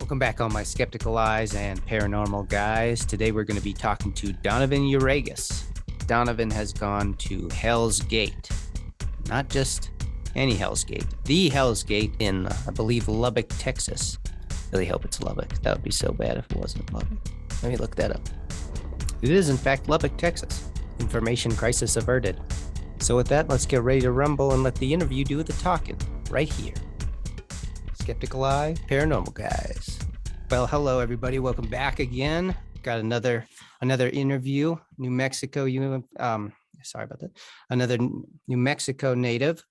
Welcome back, all my skeptical eyes and paranormal guys. Today we're going to be talking to Donovan Yruegas. Donovan has gone to Hell's Gate. Not just any Hell's Gate, the Hell's Gate in, I believe, Lubbock, Texas. Really hope it's Lubbock. That would be so bad if it wasn't Lubbock. Let me look that up. It is, in fact, Lubbock, Texas. Information crisis averted. So with that, let's get ready to rumble and let the interview do the talking right here. Skeptical Eye, Paranormal Guys. Well, hello, everybody. Welcome back again. Got another interview. New Mexico, sorry about that. Another New Mexico native.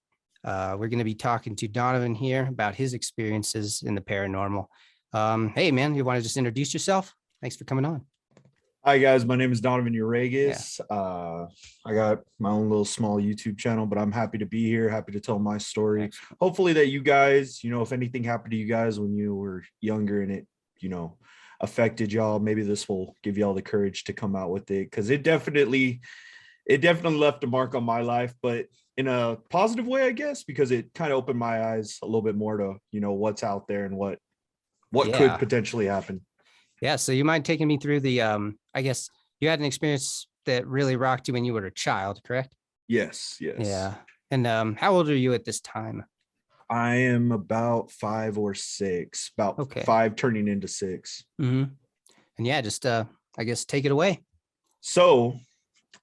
We're going to be talking to Donovan here about his experiences in the paranormal. Hey, man, you want to just introduce yourself? Thanks for coming on. Hi guys, my name is Donovan Yruegas. I got my own little small YouTube channel, but I'm happy to be here, happy to tell my story. Excellent. Hopefully that you guys, if anything happened to you guys when you were younger and it, affected y'all, maybe this will give y'all the courage to come out with it, because it definitely left a mark on my life, but in a positive way, I guess, because it kind of opened my eyes a little bit more to, what's out there and what could potentially happen. Yeah, so you mind taking me through the, I guess you had an experience that really rocked you when you were a child, correct? Yes. Yeah. And how old are you at this time? I am about 5 or 6, about 5 turning into 6. Mm-hmm. And yeah, just, I guess, take it away. So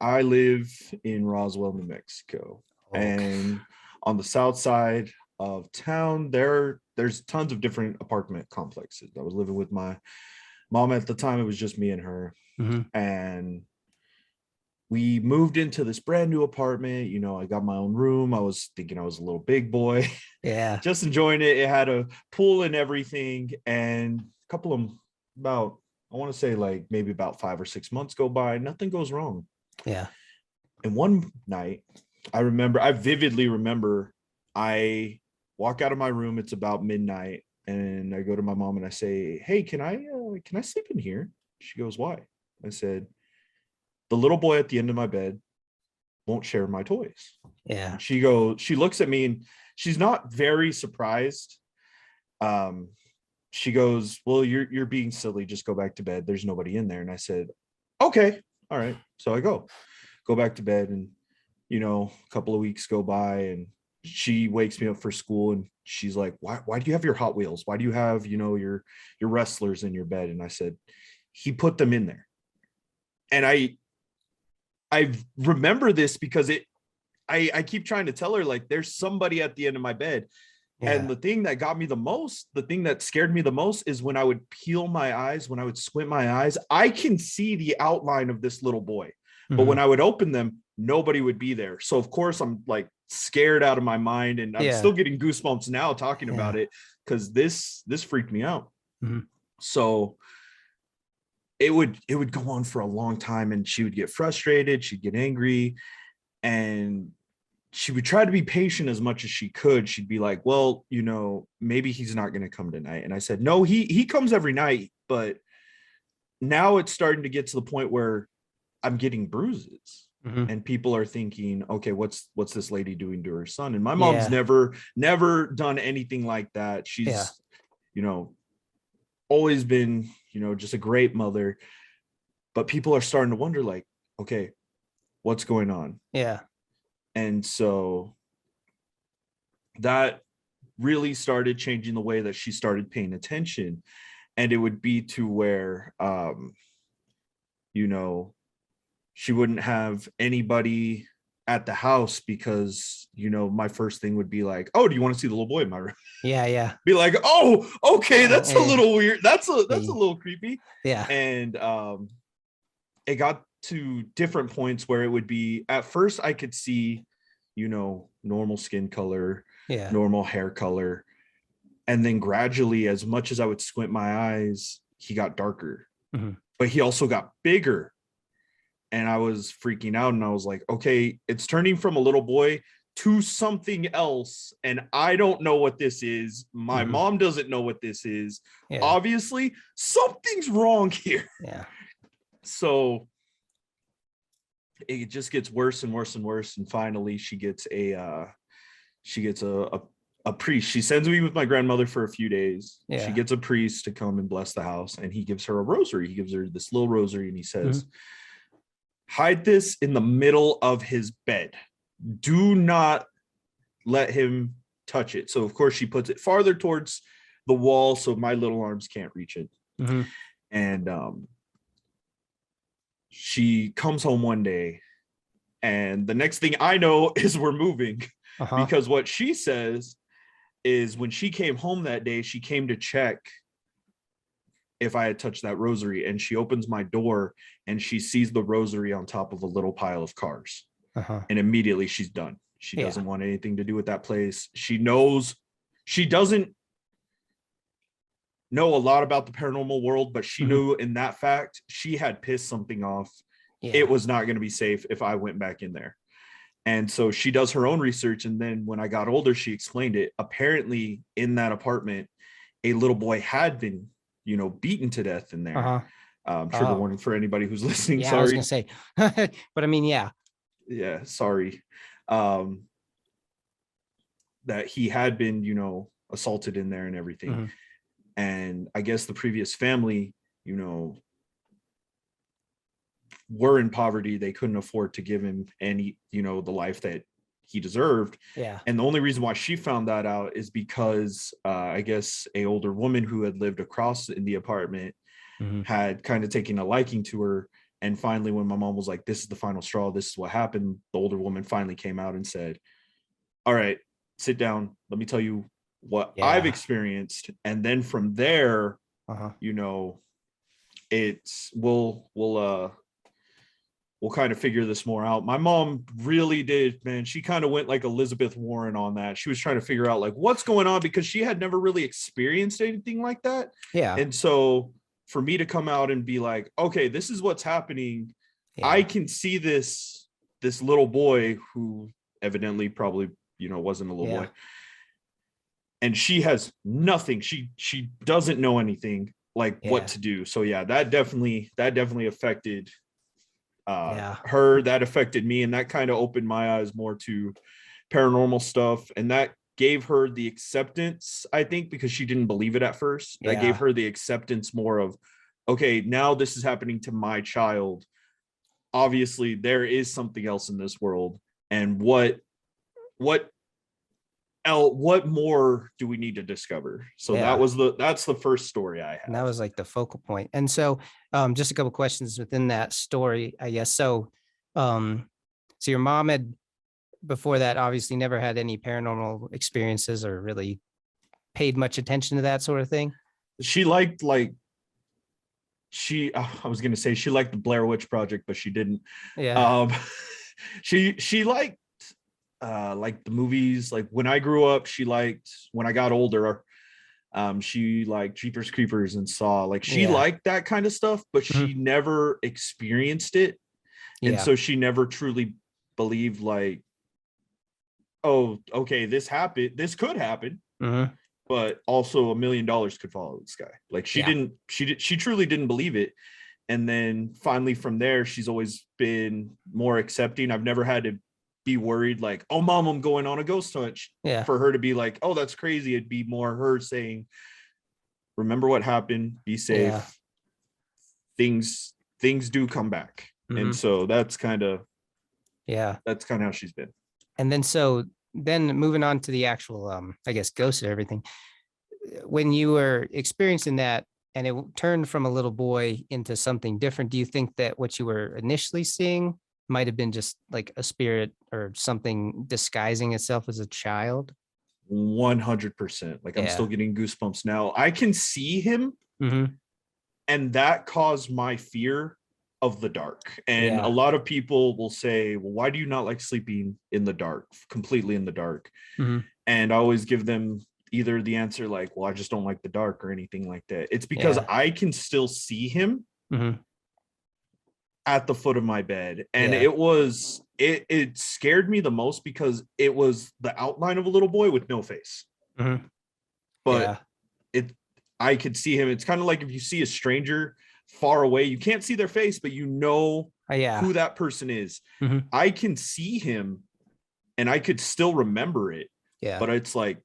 I live in Roswell, New Mexico. And on the south side of town, there's tons of different apartment complexes. I was living with my mom at the time. It was just me and her. Mm-hmm. And we moved into this brand new apartment. I got my own room. I was thinking I was a little big boy. Yeah. Just enjoying it. It had a pool and everything. And a couple of I want to say maybe about 5 or 6 months go by. Nothing goes wrong. Yeah. And one night, I vividly remember, I walk out of my room. It's about midnight. And I go to my mom and I say, "Hey, can I sleep in here?" She goes, "Why?" I said, "The little boy at the end of my bed won't share my toys." Yeah. She looks at me and she's not very surprised. She goes, "Well, you're being silly. Just go back to bed. There's nobody in there." And I said, "Okay, all right." So I go back to bed, and a couple of weeks go by, and she wakes me up for school, and she's like, why do you have your Hot Wheels? Why do you have, your wrestlers in your bed? And I said, "He put them in there." And I remember this because I keep trying to tell her, there's somebody at the end of my bed. Yeah. And the thing that got me the most, the thing that scared me the most, is when I would peel my eyes, when I would squint my eyes, I can see the outline of this little boy. Mm-hmm. But when I would open them, nobody would be there. So of course I'm scared out of my mind, and I'm still getting goosebumps now talking about it, because this freaked me out. Mm-hmm. So it would go on for a long time, and she would get frustrated, she'd get angry, and she would try to be patient as much as she could. She'd be like, "Well, maybe he's not going to come tonight." And I said, "No, he comes every night, but now it's starting to get to the point where I'm getting bruises." Mm-hmm. And people are thinking, "Okay, what's this lady doing to her son?" And my mom's never done anything like that. She's, always been, just a great mother. But people are starting to wonder, okay, what's going on? Yeah. And so that really started changing the way that she started paying attention. And it would be to where, she wouldn't have anybody at the house, because, my first thing would be like, "Oh, do you want to see the little boy in my room?" Yeah. Be like, "Oh, okay, that's a little weird. That's a little creepy." Yeah. And it got to different points where it would be, at first I could see, normal skin color, normal hair color. And then gradually, as much as I would squint my eyes, he got darker. Mm-hmm. But he also got bigger. And I was freaking out, and I was like, okay, it's turning from a little boy to something else. And I don't know what this is. My mom doesn't know what this is. Yeah. Obviously, something's wrong here. Yeah. So it just gets worse and worse and worse. And finally she gets a a priest. She sends me with my grandmother for a few days. She Yeah. gets a priest to come and bless the house, and he gives her a rosary. He gives her this little rosary, and he says, hide this in the middle of his bed. Do not let him touch it. So, of course, she puts it farther towards the wall so my little arms can't reach it. And she comes home one day, and the next thing I know is we're moving, because what she says is when she came home that day, she came to check if I had touched that rosary, and she opens my door and she sees the rosary on top of a little pile of cars. And immediately she's done. She doesn't want anything to do with that place. She doesn't know a lot about the paranormal world, but she knew in that fact, she had pissed something off. It was not going to be safe if I went back in there. And so she does her own research. And then when I got older, she explained it. Apparently in that apartment, a little boy had been, beaten to death in there. Trigger warning for anybody who's listening. Yeah, sorry. I was going to say, but I mean, yeah. Yeah, sorry. That he had been, assaulted in there and everything. And I guess the previous family, were in poverty. They couldn't afford to give him any, the life that he deserved. Yeah. And the only reason why she found that out is because I guess a older woman who had lived across in the apartment had kind of taken a liking to her. And finally, when my mom was like, this is the final straw, this is what happened, the older woman finally came out and said, all right, sit down. Let me tell you what I've experienced. And then from there, it's we'll kind of figure this more out. My mom really did, man. She kind of went like Elizabeth Warren on that. She was trying to figure out like what's going on, because she had never really experienced anything like that. Yeah. And so for me to come out and be like, okay, this is what's happening. I can see this little boy who evidently probably, wasn't a little boy. And she has nothing. She doesn't know anything like what to do. So yeah, that definitely affected her. That affected me, and that kind of opened my eyes more to paranormal stuff, and that gave her the acceptance, I think, because she didn't believe it at first. That gave her the acceptance more of, okay, now this is happening to my child. Obviously there is something else in this world, and what more do we need to discover? So that's the first story I had. And that was like the focal point. And so just a couple questions within that story, I guess. So so your mom had, before that, obviously never had any paranormal experiences or really paid much attention to that sort of thing. She liked I was going to say she liked the Blair Witch Project, but she didn't. She liked the movies. Like when I grew up, when I got older, she liked Jeepers Creepers and Saw. Like she liked that kind of stuff, but she never experienced it. And so she never truly believed like, oh, okay, this could happen. But also $1 million could fall out of the sky. Like she truly didn't believe it. And then finally from there, she's always been more accepting. I've never had to be worried like, oh, mom, I'm going on a ghost hunt. For her to be like, oh, that's crazy. It'd be more her saying, remember what happened, be safe. Things do come back. And so that's kind of how she's been. And then moving on to the actual, I guess, ghosts and everything, when you were experiencing that and it turned from a little boy into something different, do you think that what you were initially seeing might have been just like a spirit or something disguising itself as a child? 100%. Like I'm still getting goosebumps now. I can see him, and that caused my fear of the dark. And a lot of people will say, well, why do you not like sleeping in the dark, completely in the dark? And I always give them either the answer like, well, I just don't like the dark or anything like that. It's because I can still see him at the foot of my bed. And it scared me the most because it was the outline of a little boy with no face. But I could see him. It's kind of like if you see a stranger far away, you can't see their face, but you know who that person is. I can see him and I could still remember it. But it's like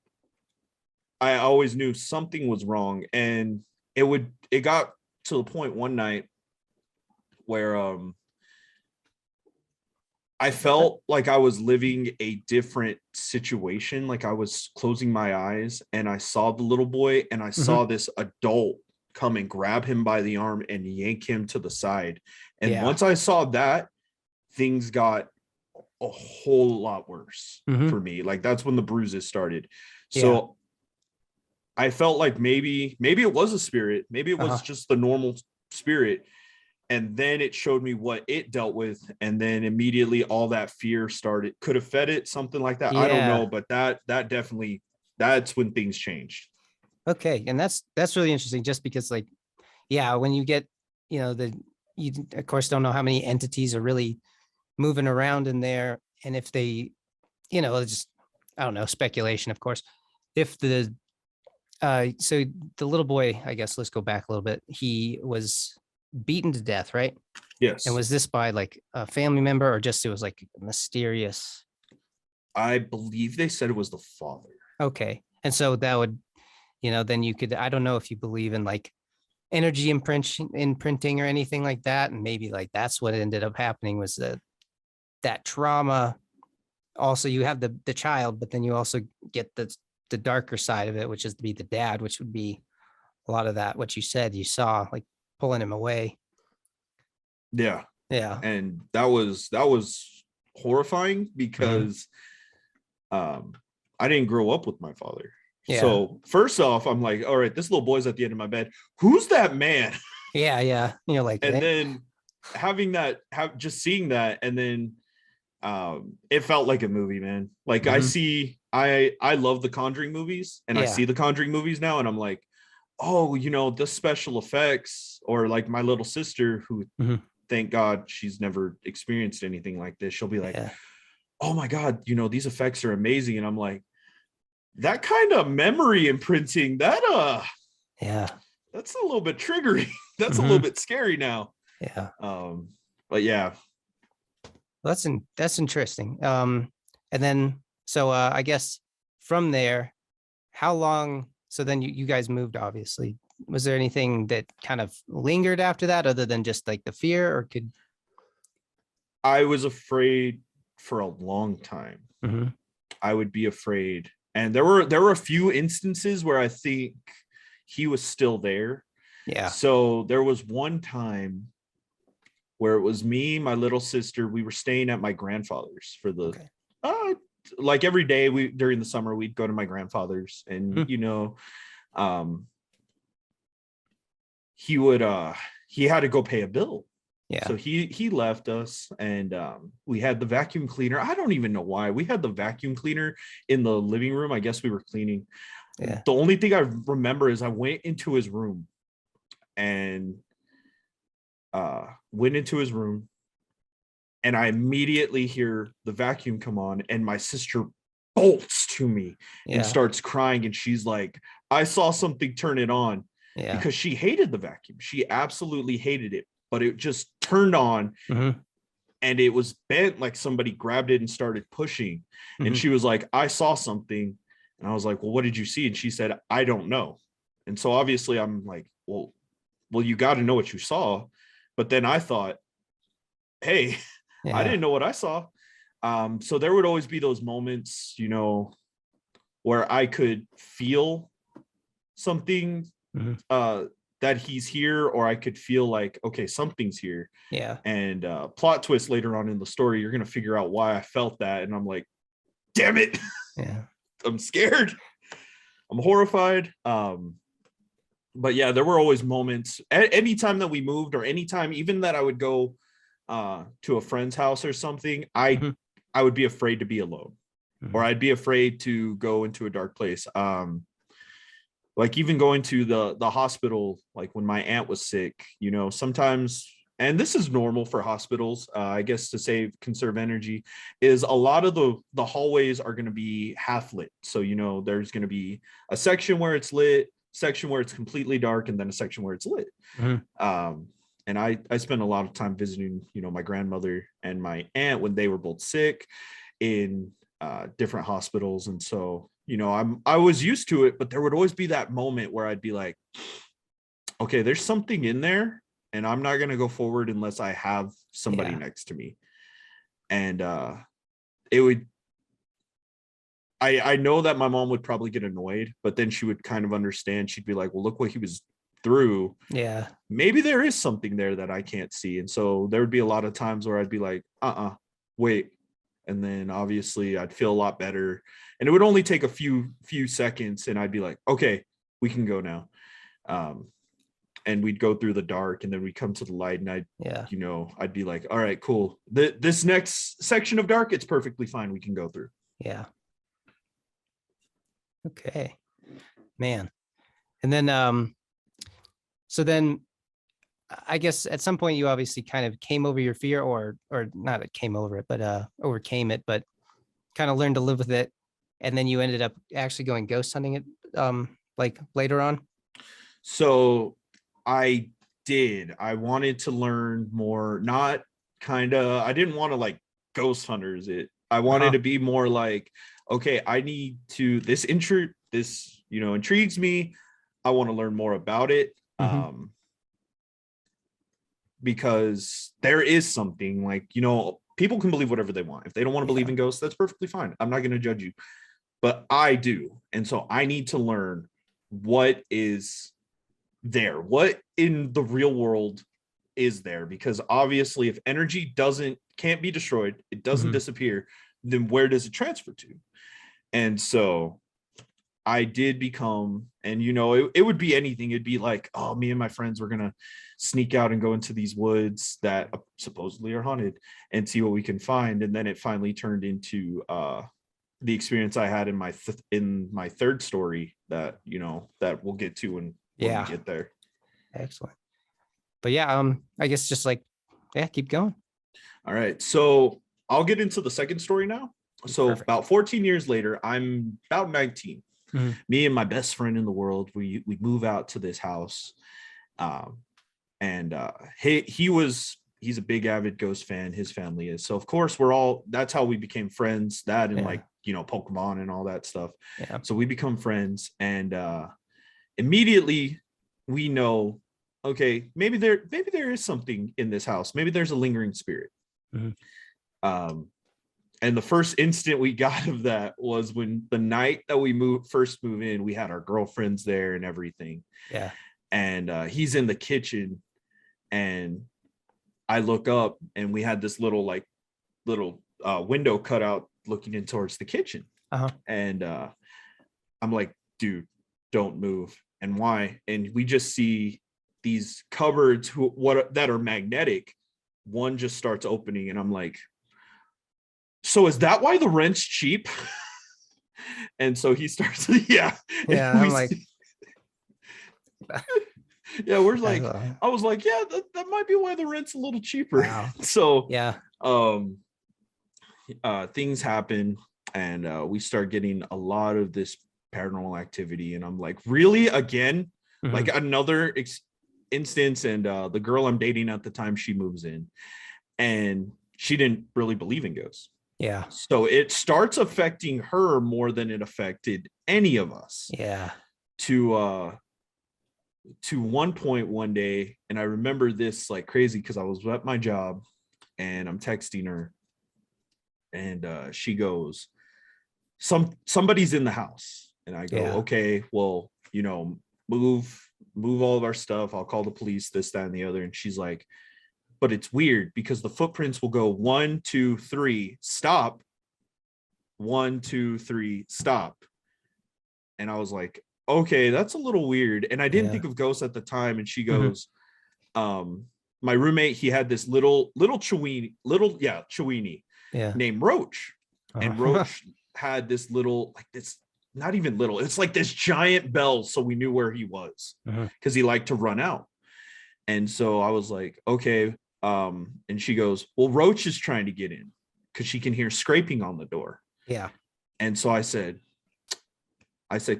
I always knew something was wrong. And it got to the point one night where I felt like I was living a different situation. Like I was closing my eyes and I saw the little boy and I saw this adult come and grab him by the arm and yank him to the side. And once I saw that, things got a whole lot worse for me. Like that's when the bruises started. So I felt like maybe it was a spirit. Maybe it was just the normal spirit. And then it showed me what it dealt with. And then immediately all that fear started, could have fed it, something like that. I don't know, but that definitely, that's when things changed. Okay. And that's really interesting, just because like, when you get, you of course don't know how many entities are really moving around in there. And if they, just, I don't know, speculation, of course, if the, so the little boy, I guess, let's go back a little bit. He was beaten to death, right? Yes. And was this by like a family member, or just it was like mysterious? I believe they said it was the father. Okay. And so that would, then you could, I don't know if you believe in like energy imprinting or anything like that. And maybe like that's what ended up happening, was that trauma. Also, you have the child, but then you also get the darker side of it, which is to be the dad, which would be a lot of that, what you said you saw, like pulling him away. Yeah. And that was horrifying because I didn't grow up with my father. So first off, I'm like, all right, this little boy's at the end of my bed. Who's that man? And you're like, and then just seeing that, and then it felt like a movie, man. Like I love the Conjuring movies, and I see the Conjuring movies now, and I'm like, oh, the special effects, or like my little sister, who thank God she's never experienced anything like this. She'll be like, oh my God, these effects are amazing. And I'm like, that kind of memory imprinting, that's a little bit triggering. That's a little bit scary now. But yeah. That's interesting. And then, so I guess from there, how long, so then you guys moved, obviously. Was there anything that kind of lingered after that, other than just like the fear, or could? I was afraid for a long time. I would be afraid. And there were a few instances where I think he was still there. So there was one time where it was me, my little sister, we were staying at my grandfather's for the, like every day during the summer, we'd go to my grandfather's, and, he had to go pay a bill. So he left us, and we had the vacuum cleaner. I don't even know why we had the vacuum cleaner in the living room. I guess we were cleaning. The only thing I remember is I went into his room and and I immediately hear the vacuum come on, and my sister bolts to me and starts crying, and she's like, I saw something turn it on, because she hated the vacuum. She absolutely hated it, but it just turned on, and it was bent, like somebody grabbed it and started pushing. And she was like, I saw something. And I was like, well, what did you see? And she said, I don't know. And so obviously I'm like, well, you got to know what you saw. But then I thought, hey, I didn't know what I saw. So there would always be those moments, where I could feel something, that he's here, or I could feel like, okay, something's here. And plot twist later on in the story, you're going to figure out why I felt that. And I'm like, damn it. I'm scared. I'm horrified. But yeah, there were always moments, anytime that we moved, or anytime even that I would go to a friend's house or something, I would be afraid to be alone, or I'd be afraid to go into a dark place. Like even going to the hospital, like when my aunt was sick, sometimes, and this is normal for hospitals, I guess, to conserve energy, is a lot of the hallways are going to be half lit. So, there's going to be a section where it's lit, section where it's completely dark, and then a section where it's lit. And I spent a lot of time visiting, my grandmother and my aunt when they were both sick in different hospitals. And so, I was used to it, but there would always be that moment where I'd be like, okay, there's something in there, and I'm not going to go forward unless I have somebody next to me. And it would, I know that my mom would probably get annoyed, but then she would kind of understand. She'd be like, well, look what he was through. Yeah. Maybe there is something there that I can't see. And so there would be a lot of times where I'd be like, wait. And then obviously I'd feel a lot better. And it would only take a few seconds, and I'd be like, okay, we can go now. And we'd go through the dark, and then we'd come to the light, and I'd be like, all right, cool. This next section of dark, it's perfectly fine. We can go through. Yeah. Okay, man. And then, so then I guess at some point you obviously kind of came over your fear, or not came over it, but overcame it, but kind of learned to live with it. And then you ended up actually going ghost hunting it, like later on. So I did. I wanted to learn more, not I didn't want to like ghost hunters it. I wanted to be more like, okay, I need to, this intrigues me. I want to learn more about it. Because there is something like, people can believe whatever they want. If they don't want to believe in ghosts, that's perfectly fine. I'm not going to judge you, but I do. And so I need to learn what is there, what in the real world is there, because obviously if energy can't be destroyed, it doesn't disappear, then where does it transfer to? And so I did become, and it would be anything. It'd be like, oh, me and my friends were gonna sneak out and go into these woods that supposedly are haunted and see what we can find. And then it finally turned into the experience I had in my third story that that we'll get to when we get there. Excellent. But I guess just like, keep going. All right, so I'll get into the second story now. So Perfect. About 14 years later, I'm about 19. Me and my best friend in the world, we move out to this house, and he's a big avid ghost fan. His family is, so of course that's how we became friends. That and like Pokemon and all that stuff. So we become friends, and immediately we know, okay, maybe there is something in this house. Maybe there's a lingering spirit. And the first instant we got of that was when the night that we first move in, we had our girlfriends there and everything. Yeah. And he's in the kitchen, and I look up, and we had this little window cut out looking in towards the kitchen. And I'm like, dude, don't move. And why? And we just see these cupboards that are magnetic. One just starts opening, and I'm like, so is that why the rent's cheap? And so he starts, I'm like, we're like, I was like, that might be why the rent's a little cheaper. Wow. So things happen, and we start getting a lot of this paranormal activity, and I'm like, really, again? Like another instance. And the girl I'm dating at the time, she moves in, and she didn't really believe in ghosts. So it starts affecting her more than it affected any of us. To one point one day, and I remember this like crazy because I was at my job, and I'm texting her, and she goes, somebody's in the house. And I go, okay, well, move all of our stuff. I'll call the police, this, that, and the other. And she's like, but it's weird because the footprints will go 1, 2, 3, stop. 1, 2, 3, stop. And I was like, okay, that's a little weird. And I didn't think of ghosts at the time. And she goes, my roommate, he had this little Chewini named Roach. And Roach had this little, like this, not even little, it's like this giant bell. So we knew where he was because he liked to run out. And so I was like, okay. And she goes, well, Roach is trying to get in because she can hear scraping on the door. And so I said,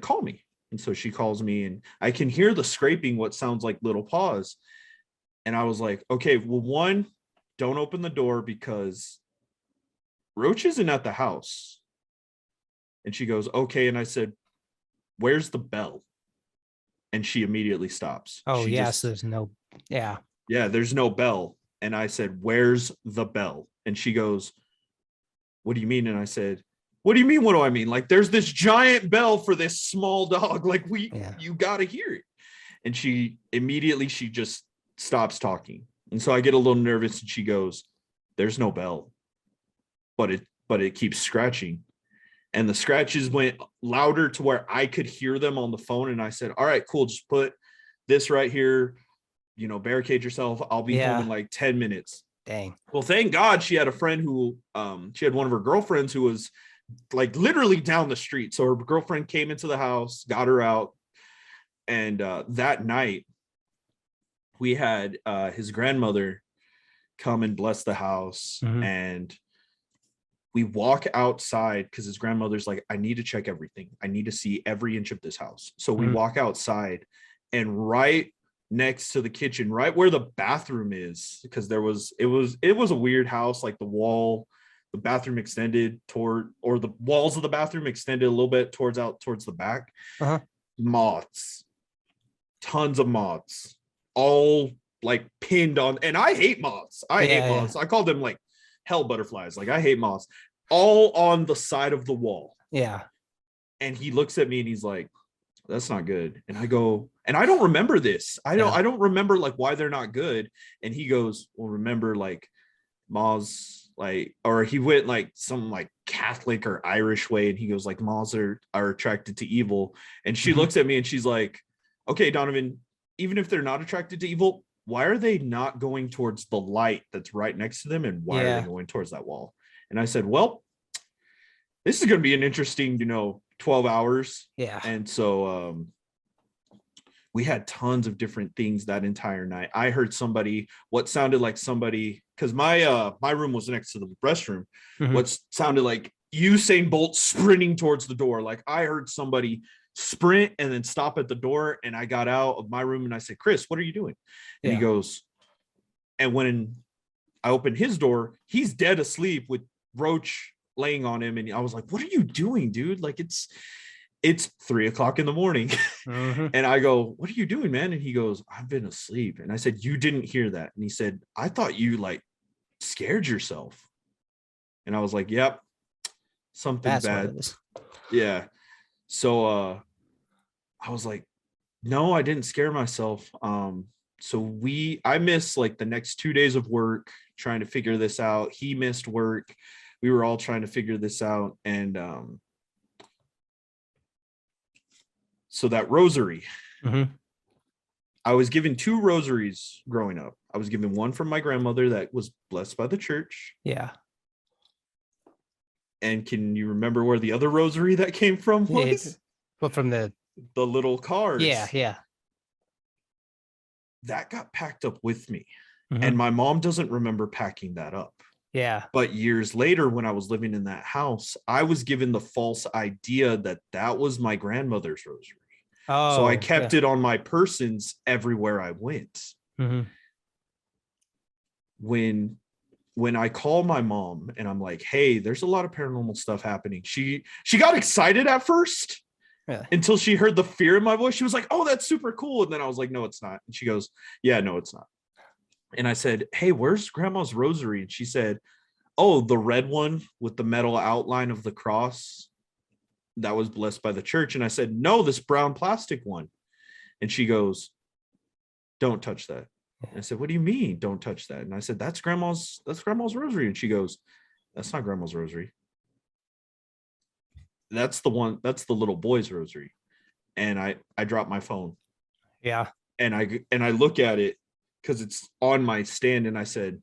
call me. And so she calls me, and I can hear the scraping, what sounds like little paws. And I was like, okay, well, one, don't open the door because Roach isn't at the house. And she goes, okay. And I said, where's the bell? And she immediately stops. Oh, She yes. just, There's no. Yeah. yeah, there's no bell. And I said, where's the bell? And she goes, what do you mean? And I said, what do you mean? What do I mean? Like, there's this giant bell for this small dog. Like, you got to hear it. And she just stops talking. And so I get a little nervous and she goes, there's no bell, but it keeps scratching. And the scratches went louder to where I could hear them on the phone. And I said, all right, cool. Just put this right here, barricade yourself. I'll be home in like 10 minutes. Dang. Well, thank God she had a friend who, she had one of her girlfriends who was like literally down the street. So her girlfriend came into the house, got her out. And that night we had his grandmother come and bless the house. Mm-hmm. And we walk outside because his grandmother's like, I need to check everything. I need to see every inch of this house. So we walk outside, and right next to the kitchen, right where the bathroom is, because it was a weird house. Like the bathroom extended or the walls of the bathroom extended a little bit towards the back. Moths, tons of moths, all like pinned on. And I hate moths. I hate moths. I call them like hell butterflies. Like, I hate moths, all on the side of the wall. Yeah. And he looks at me and he's like, that's not good. And I go, and I don't remember this. I don't remember like why they're not good. And he goes, well, remember, like, moths, like, or he went like some like Catholic or Irish way. And he goes like, moths are attracted to evil. And she looks at me and she's like, okay, Donovan, even if they're not attracted to evil, why are they not going towards the light that's right next to them? And why are they going towards that wall? And I said, well, this is going to be an interesting, 12 hours. Yeah. And so we had tons of different things that entire night. I heard what sounded like somebody, because my room was next to the restroom, what sounded like Usain Bolt sprinting towards the door. Like, I heard somebody sprint and then stop at the door. And I got out of my room and I said, Chris, what are you doing? And he goes, and when I opened his door, he's dead asleep with Roach laying on him. And I was like, what are you doing, dude? Like, it's 3:00 in the morning. And I go, what are you doing, man? And he goes, I've been asleep. And I said, you didn't hear that? And he said, I thought you like scared yourself. And I was like, yep, something That's bad. What it is. Yeah. So I was like, no, I didn't scare myself. So I missed like the next 2 days of work trying to figure this out. He missed work. We were all trying to figure this out. And so that rosary, I was given 2 rosaries growing up. I was given one from my grandmother that was blessed by the church. Yeah. And can you remember where the other rosary that came from was? But from the little cards. Yeah. That got packed up with me. And my mom doesn't remember packing that up. Yeah. But years later, when I was living in that house, I was given the false idea that was my grandmother's rosary. Oh, so I kept it on my persons everywhere I went. When I call my mom and I'm like, hey, there's a lot of paranormal stuff happening. She got excited at first. Really? Until she heard the fear in my voice. She was like, oh, that's super cool. And then I was like, no, it's not. And she goes, yeah, no, it's not. And I said, hey, where's grandma's rosary? And she said, oh, the red one with the metal outline of the cross that was blessed by the church. And I said, no, this brown plastic one. And she goes, don't touch that. And I said, what do you mean don't touch that? And I said, that's grandma's rosary. And she goes, that's not grandma's rosary. That's the little boy's rosary. And I dropped my phone. Yeah. And I look at it because it's on my stand, and I said,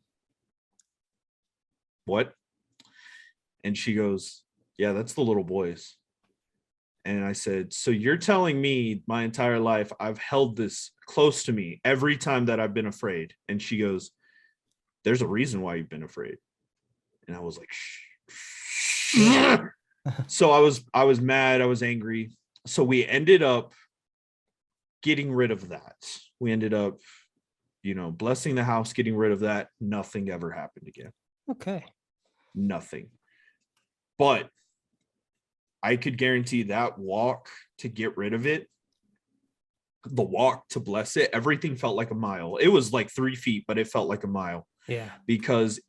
what? And she goes, yeah, that's the little boy's. And I said, so you're telling me my entire life I've held this close to me every time that I've been afraid? And she goes, there's a reason why you've been afraid. And I was like, shh. So I was mad. I was angry. So we ended up getting rid of that. We ended up, blessing the house, getting rid of that. Nothing ever happened again. Okay. Nothing. But I could guarantee that walk to get rid of it, the walk to bless it, everything felt like a mile. It was like 3 feet, but it felt like a mile. Yeah. Because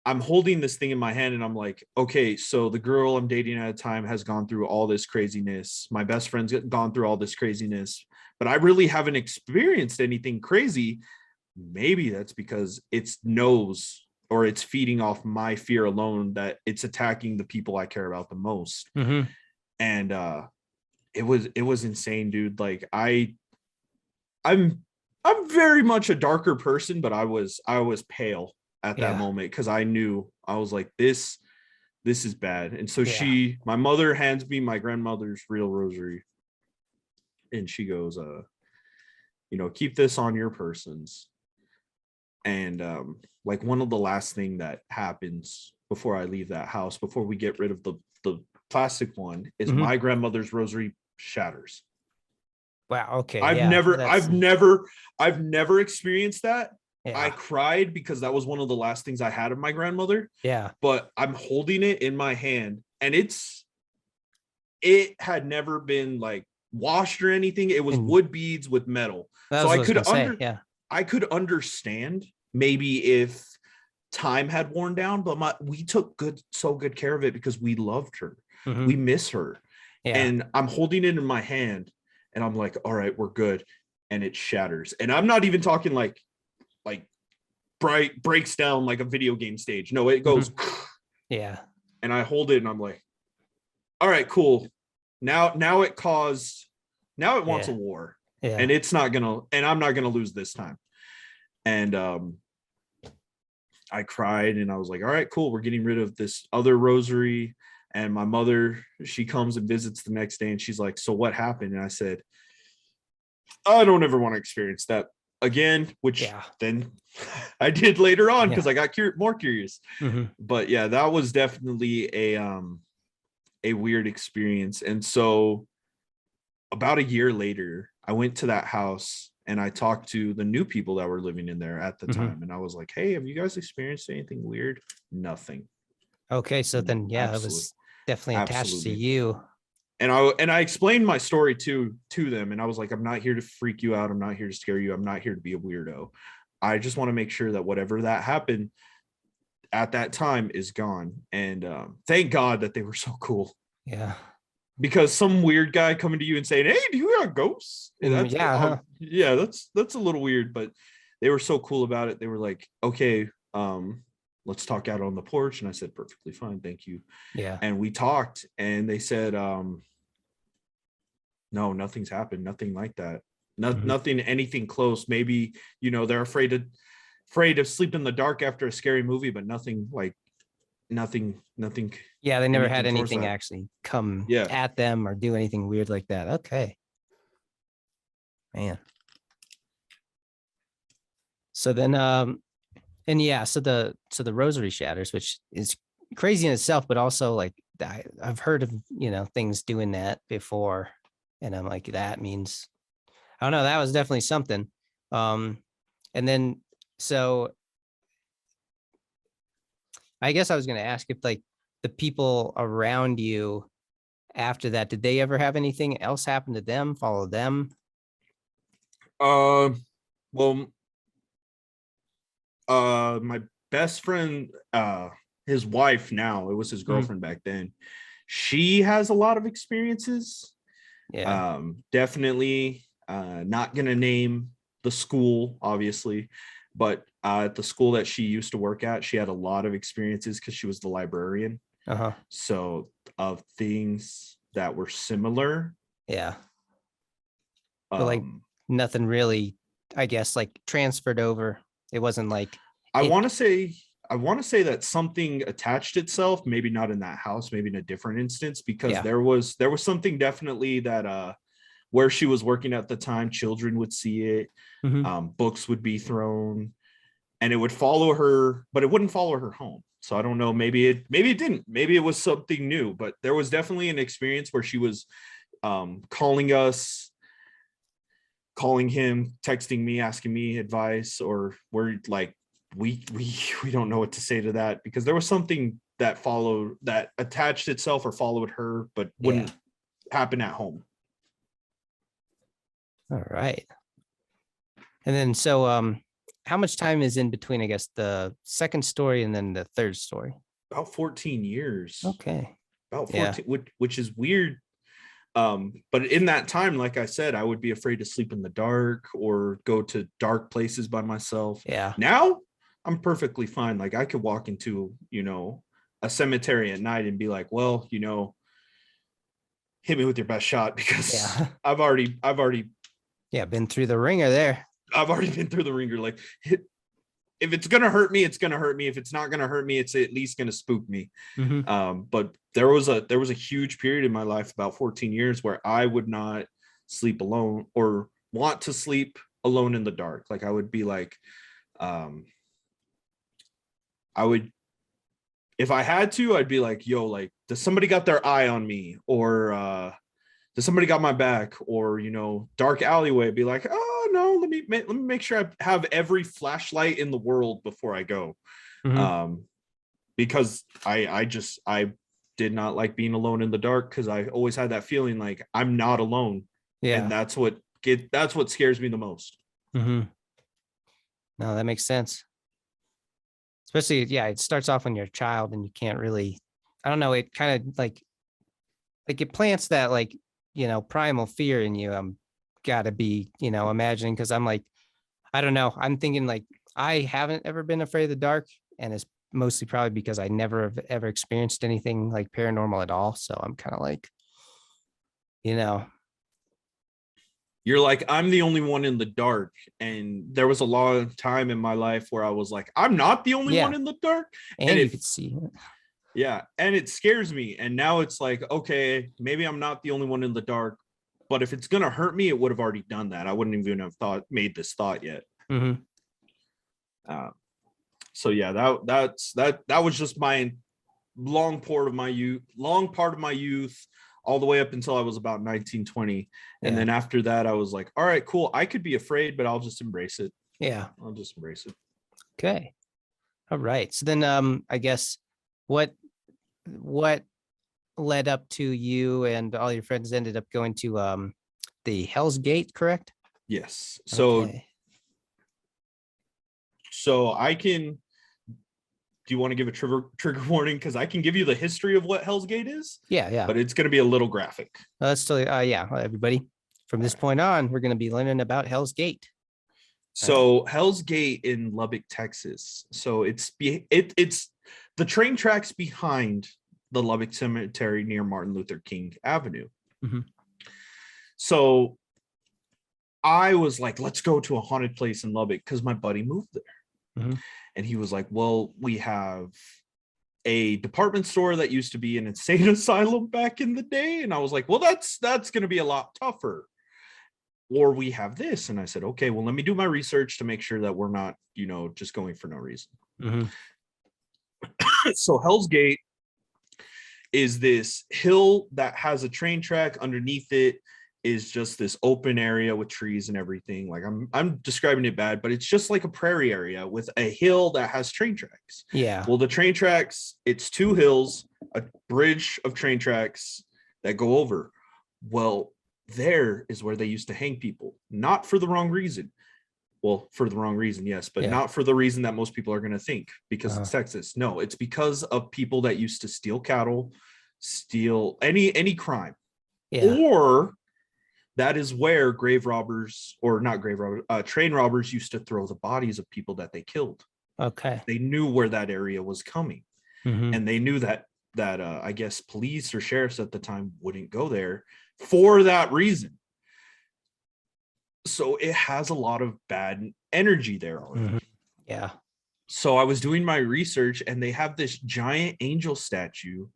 I'm holding this thing in my hand and I'm like, okay, so the girl I'm dating at a time has gone through all this craziness. My best friend's gone through all this craziness, but I really haven't experienced anything crazy. Maybe that's because it's knows, or it's feeding off my fear alone, that it's attacking the people I care about the most. Mm-hmm. And it was insane, dude. Like I'm very much a darker person, but I was pale at that moment, because I knew, I was like, this is bad. And so my mother hands me my grandmother's real rosary, and she goes, keep this on your persons. And like, one of the last thing that happens before I leave that house, before we get rid of the plastic one, is my grandmother's rosary shatters. Wow. Okay. I've never experienced that. Yeah. I cried because that was one of the last things I had of my grandmother. Yeah. But I'm holding it in my hand, and it had never been like washed or anything. It was wood beads with metal. So I could understand maybe if time had worn down, but we took good care of it because we loved her. We miss her. Yeah. And I'm holding it in my hand, and I'm like, all right, we're good. And it shatters. And I'm not even talking like bright breaks down like a video game stage. No, it goes. Yeah. And I hold it and I'm like, all right, cool. Now it wants a war. Yeah. And I'm not gonna lose this time. And I cried and I was like, all right, cool. We're getting rid of this other rosary. And my mother, she comes and visits the next day, and she's like, so what happened? And I said, I don't ever want to experience that again, which then I did later on, because I got more curious. But yeah, that was definitely a weird experience. And so about a year later, I went to that house and I talked to the new people that were living in there at the time. And I was like, hey, have you guys experienced anything weird? Nothing. Okay. So then, it was definitely attached to you. And I explained my story to them, and I was like, I'm not here to freak you out. I'm not here to scare you. I'm not here to be a weirdo. I just want to make sure that whatever that happened at that time is gone. And thank God that they were so cool. Yeah. Because some weird guy coming to you and saying, hey, do you got ghosts? That's a little weird, but they were so cool about it. They were like, okay, let's talk out on the porch. And I said, perfectly fine, thank you. Yeah. And we talked, and they said, no, nothing's happened. Nothing like that. Nothing, anything close. Maybe, they're afraid to sleep in the dark after a scary movie, but nothing. Yeah. They never had anything actually come at them or do anything weird like that. Okay. Man. So then, so the rosary shatters, which is crazy in itself, but also like I've heard of, things doing that before. And I'm like, that means, I don't know, that was definitely something. And then, so I guess I was going to ask if like the people around you after that, did they ever have anything else happen to them, follow them? Well, my best friend, his wife now, it was his girlfriend back then. She has a lot of experiences. Yeah. Definitely not gonna name the school, obviously, but at the school that she used to work at, she had a lot of experiences because she was the librarian. So of things that were similar. Yeah. But like nothing really, I guess, like transferred over. It wasn't like I want to say that something attached itself, maybe not in that house, maybe in a different instance, because there was something definitely that where she was working at the time, children would see it, books would be thrown, and it would follow her, but it wouldn't follow her home. So I don't know, maybe it didn't, maybe it was something new, but there was definitely an experience where she was calling us, calling him, texting me, asking me advice, or we're like, we don't know what to say to that, because there was something that attached itself or followed her, but wouldn't happen at home. All right. And then, so how much time is in between, I guess, the second story and then the third story? About 14 years. Okay. About 14, which is weird. But in that time, like I said, I would be afraid to sleep in the dark or go to dark places by myself. Yeah. Now I'm perfectly fine. Like I could walk into, a cemetery at night and be like, well, hit me with your best shot, because I've already been through the ringer there. I've already been through the ringer. Like, if it's gonna hurt me, it's gonna hurt me. If it's not gonna hurt me, it's at least gonna spook me. But there was a huge period in my life, about 14 years, where I would not sleep alone or want to sleep alone in the dark. Like I would be like, I would, if I had to, I'd be like, yo, like, does somebody got their eye on me? Or does somebody got my back? Or, dark alleyway, be like, oh no, let me make sure I have every flashlight in the world before I go. Because I did not like being alone in the dark, because I always had that feeling like I'm not alone. And that's what scares me the most. No, that makes sense. Especially, it starts off when you're a child and you can't really, I don't know, it kind of like it plants that, like, primal fear in you. Gotta be, imagining, because I'm like, I don't know. I'm thinking like, I haven't ever been afraid of the dark, and it's mostly probably because I never have ever experienced anything like paranormal at all. So I'm kind of like, you're like, I'm the only one in the dark. And there was a long time in my life where I was like, I'm not the only one in the dark. And you could see it. Yeah. And it scares me. And now it's like, okay, maybe I'm not the only one in the dark, but if it's going to hurt me, it would have already done that. I wouldn't even have made this thought yet. So yeah, that was just my long part of my youth, all the way up until I was about 19, 20. And then after that, I was like, all right, cool. I could be afraid, but I'll just embrace it. Yeah. I'll just embrace it. Okay. All right. So then, I guess what led up to you and all your friends ended up going to the Hell's Gate, correct? Yes. So I can, do you want to give a trigger warning? Because I can give you the history of what Hell's Gate is. Yeah. But it's going to be a little graphic. That's still, everybody. From this point on, we're going to be learning about Hell's Gate. So Hell's Gate in Lubbock, Texas. So it's the train tracks behind the Lubbock Cemetery near Martin Luther King Avenue. So I was like, let's go to a haunted place in Lubbock, because my buddy moved there. And he was like, well, we have a department store that used to be an insane asylum back in the day. And I was like, well, that's going to be a lot tougher. Or we have this. And I said, okay, well, let me do my research to make sure that we're not, just going for no reason. So Hell's Gate is this hill that has a train track. Underneath it is just this open area with trees and everything. Like I'm describing it bad, but it's just like a prairie area with a hill that has train tracks. Yeah. Well, the train tracks, it's two hills, a bridge of train tracks that go over. Well, there is where they used to hang people, not for the wrong reason. Well, for the wrong reason, yes, but not for the reason that most people are going to think, because it's Texas. No, it's because of people that used to steal cattle, steal any crime. Or that is where train robbers used to throw the bodies of people that they killed. Okay. They knew where that area was coming. And they knew that I guess police or sheriffs at the time wouldn't go there for that reason. So it has a lot of bad energy there already. Yeah. So I was doing my research, and they have this giant angel statue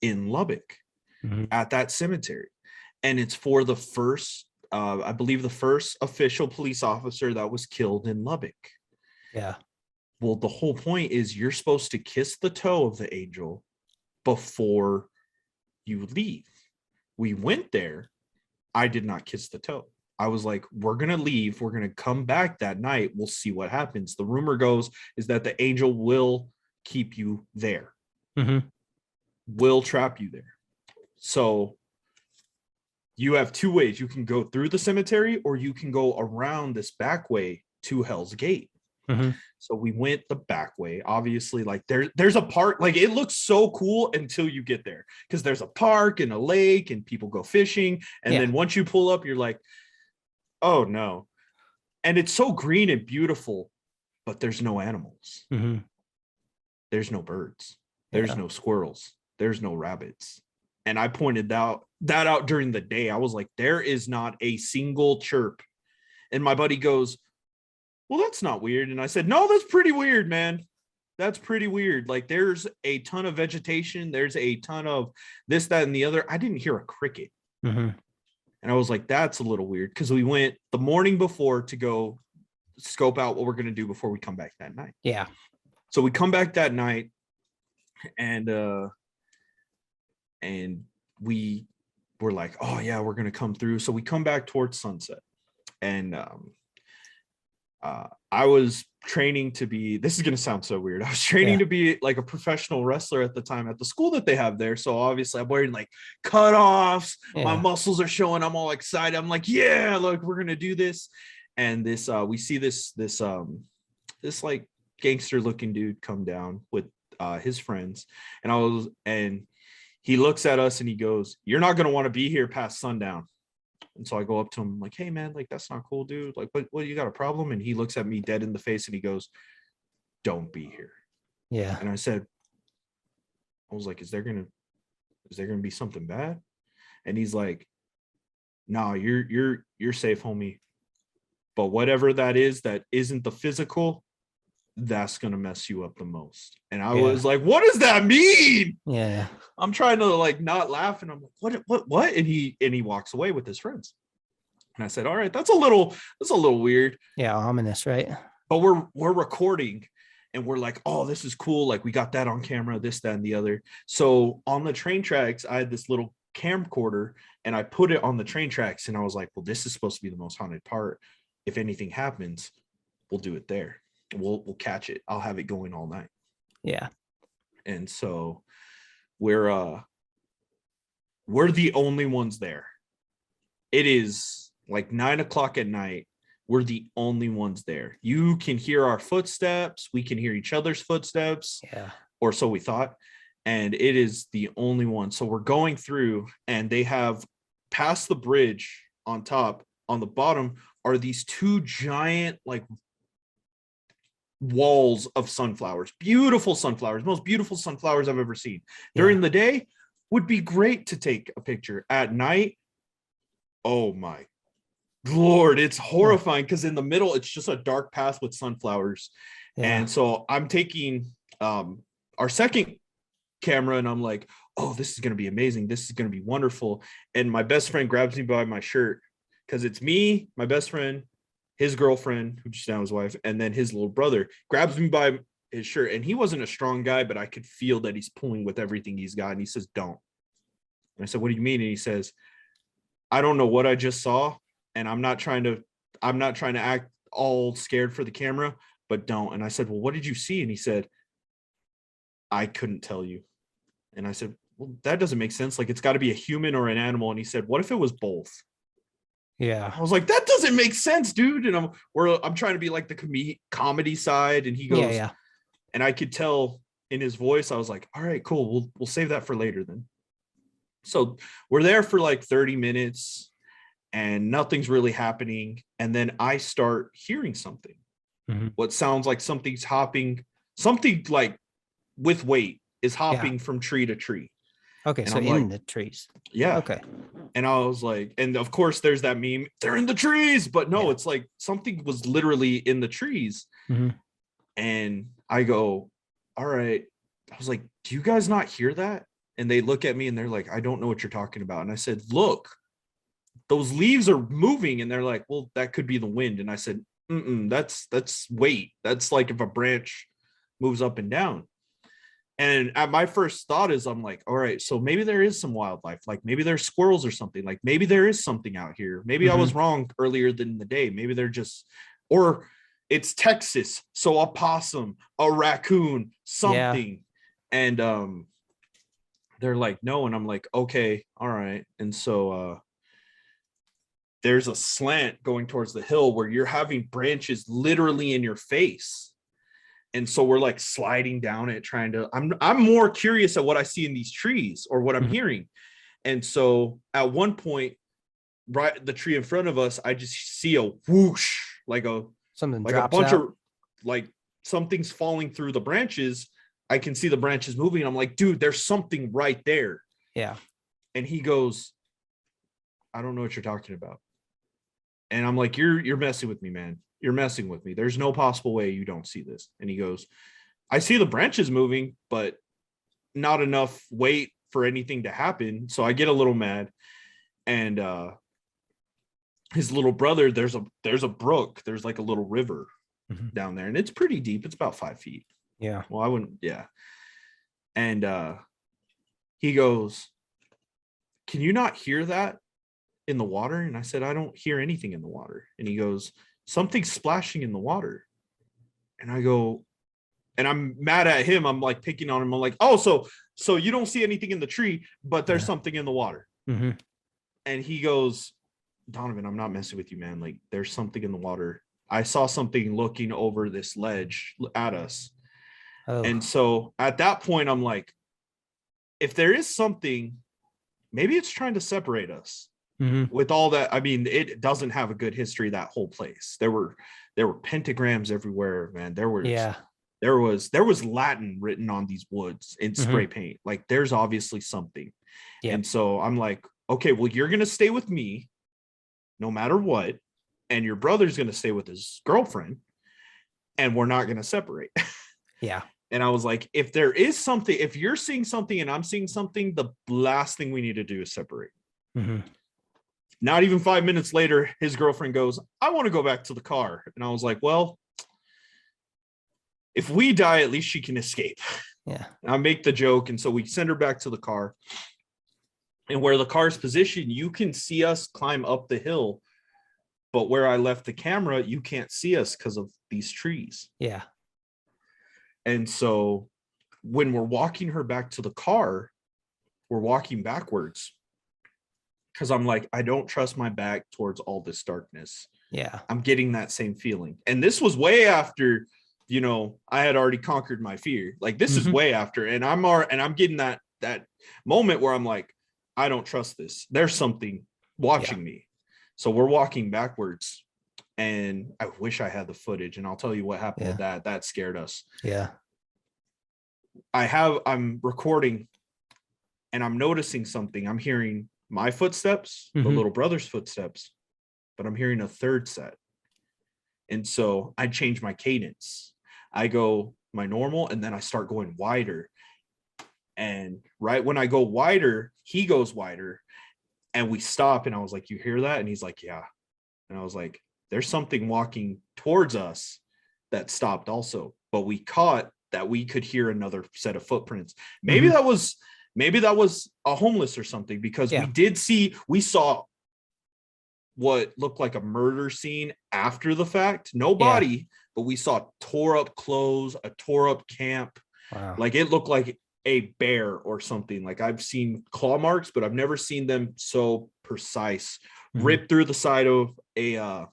in Lubbock at that cemetery. And it's for the first, I believe the first official police officer that was killed in Lubbock. Yeah. Well, the whole point is you're supposed to kiss the toe of the angel before you leave. We went there. I did not kiss the toe. I was like, we're going to leave. We're going to come back that night. We'll see what happens. The rumor goes is that the angel will keep you there. will trap you there. So you have two ways. You can go through the cemetery or you can go around this back way to Hell's Gate. So we went the back way. Obviously, like there's a park, like it looks so cool until you get there, because there's a park and a lake and people go fishing. And then once you pull up, you're like, oh no. And it's so green and beautiful, but there's no animals. There's no birds. There's no squirrels. There's no rabbits. And I pointed that out during the day. I was like, there is not a single chirp. And my buddy goes, well, that's not weird. And I said, no, that's pretty weird, man. That's pretty weird. Like there's a ton of vegetation. There's a ton of this, that, and the other. I didn't hear a cricket. And I was like, that's a little weird, because we went the morning before to go scope out what we're going to do before we come back that night. Yeah. So we come back that night and we were like, oh yeah, we're going to come through. So we come back towards sunset, and I was training to be, this is going to sound so weird, I was training to be like a professional wrestler at the time at the school that they have there. So obviously I'm wearing like cutoffs, my muscles are showing, I'm all excited, I'm like, yeah, look, we're going to do this. And this we see this like gangster looking dude come down with his friends, and he looks at us and he goes, you're not going to want to be here past sundown. And so I go up to him like, hey man, like that's not cool, dude. Like, what, you got a problem? And he looks at me dead in the face and he goes, don't be here. Yeah. And I was like, is there gonna be something bad? And he's like, nah, you're safe, homie. But whatever that is that isn't the physical, that's gonna mess you up the most. And I was like, what does that mean? Yeah. I'm trying to like not laugh, and I'm like, what? And he walks away with his friends. And I said, all right, that's a little weird. Yeah, ominous, right? But we're recording and we're like, oh, this is cool. Like we got that on camera, this, that, and the other. So on the train tracks, I had this little camcorder and I put it on the train tracks, and I was like, well, this is supposed to be the most haunted part. If anything happens, we'll do it there. We'll catch it. I'll have it going all night. Yeah. And so we're the only ones there. It is like 9:00 at night. We're the only ones there. You can hear our footsteps. We can hear each other's footsteps. Yeah. Or so we thought. And it is the only one. So we're going through, and they have past the bridge on top. On the bottom are these two giant like walls of sunflowers, beautiful sunflowers, most beautiful sunflowers I've ever seen. During the day would be great to take a picture. At night, oh my Lord, it's horrifying, because in the middle it's just a dark path with sunflowers. And so I'm taking our second camera and I'm like, oh, this is going to be amazing, this is going to be wonderful. And my best friend grabs me by my shirt, because it's me, my best friend, his girlfriend, who just now his wife, and then his little brother grabs me by his shirt. And he wasn't a strong guy, but I could feel that he's pulling with everything he's got. And he says, don't. And I said, what do you mean? And he says, I don't know what I just saw, and I'm not trying to act all scared for the camera, but don't. And I said, well, what did you see? And he said, I couldn't tell you. And I said, well, that doesn't make sense. Like, it's got to be a human or an animal. And he said, what if it was both? Yeah. I was like, that doesn't make sense, dude. And I'm trying to be like the comedy side. And he goes, and I could tell in his voice, I was like, all right, cool. We'll save that for later then. So we're there for like 30 minutes and nothing's really happening. And then I start hearing something, what sounds like something's hopping, something like with weight is hopping from tree to tree. Okay, and so I'm in like, the trees. Yeah. Okay. And I was like, and of course there's that meme, they're in the trees, but no, it's like something was literally in the trees. And I go, all right. I was like, do you guys not hear that? And they look at me and they're like, I don't know what you're talking about. And I said, look, those leaves are moving. And they're like, well, that could be the wind. And I said, that's weight. That's like if a branch moves up and down. And at my first thought is, I'm like, all right, so maybe there is some wildlife, like maybe there's squirrels or something, like maybe there is something out here. Maybe I was wrong earlier than the day. Maybe they're just, or it's Texas, so a possum, a raccoon, something. And they're like, no. And I'm like, okay, all right. And so there's a slant going towards the hill where you're having branches literally in your face. And so we're like sliding down it, trying to, I'm more curious at what I see in these trees or what I'm hearing. And so at one point, right, the tree in front of us, I just see a whoosh, like a bunch of, like something's falling through the branches. I can see the branches moving. I'm like, dude, there's something right there. Yeah. And he goes, I don't know what you're talking about. And I'm like, you're messing with me, man. You're messing with me. There's no possible way you don't see this. And he goes, I see the branches moving, but not enough weight for anything to happen. So I get a little mad. And his little brother, there's a brook. There's like a little river down there. And it's pretty deep. It's about 5 feet. Yeah. Well, I wouldn't. Yeah. And he goes, can you not hear that in the water? And I said, I don't hear anything in the water. And he goes, something's splashing in the water. And I go, and I'm mad at him. I'm like picking on him. I'm like, oh, so you don't see anything in the tree, but there's something in the water. And he goes, Donovan, I'm not messing with you, man. Like, there's something in the water. I saw something looking over this ledge at us. Oh. And so at that point, I'm like, if there is something, maybe it's trying to separate us. With all that, I mean, it doesn't have a good history, that whole place. There were pentagrams everywhere, man. There was Latin written on these woods in spray paint. Like, there's obviously something. Yep. And so I'm like, okay, well, you're gonna stay with me no matter what, and your brother's gonna stay with his girlfriend, and we're not gonna separate. Yeah. And I was like, if there is something, if you're seeing something and I'm seeing something, the last thing we need to do is separate. Not even 5 minutes later, his girlfriend goes, I want to go back to the car. And I was like, well, if we die, at least she can escape. Yeah. And I make the joke. And so we send her back to the car. And where the car's positioned, you can see us climb up the hill. But where I left the camera, you can't see us because of these trees. Yeah. And so when we're walking her back to the car, we're walking backwards. Because I'm like, I don't trust my back towards all this darkness. Yeah. I'm getting that same feeling. And this was way after, I had already conquered my fear. Like, this is way after. And I'm getting that moment where I'm like, I don't trust this. There's something watching me. So we're walking backwards. And I wish I had the footage. And I'll tell you what happened with that. That scared us. Yeah. I'm recording and I'm noticing something. I'm hearing my footsteps, the little brother's footsteps, but I'm hearing a third set. And so I change my cadence. I go my normal, and then I start going wider. And right when I go wider, he goes wider, and we stop. And I was like, you hear that? And he's like, yeah. And I was like, there's something walking towards us that stopped also, but we caught that we could hear another set of footprints. Maybe that was a homeless or something, because we saw what looked like a murder scene after the fact. No body, but we saw tore up clothes, a tore up camp. Wow. Like, it looked like a bear or something. Like, I've seen claw marks, but I've never seen them so precise. Ripped through the side of a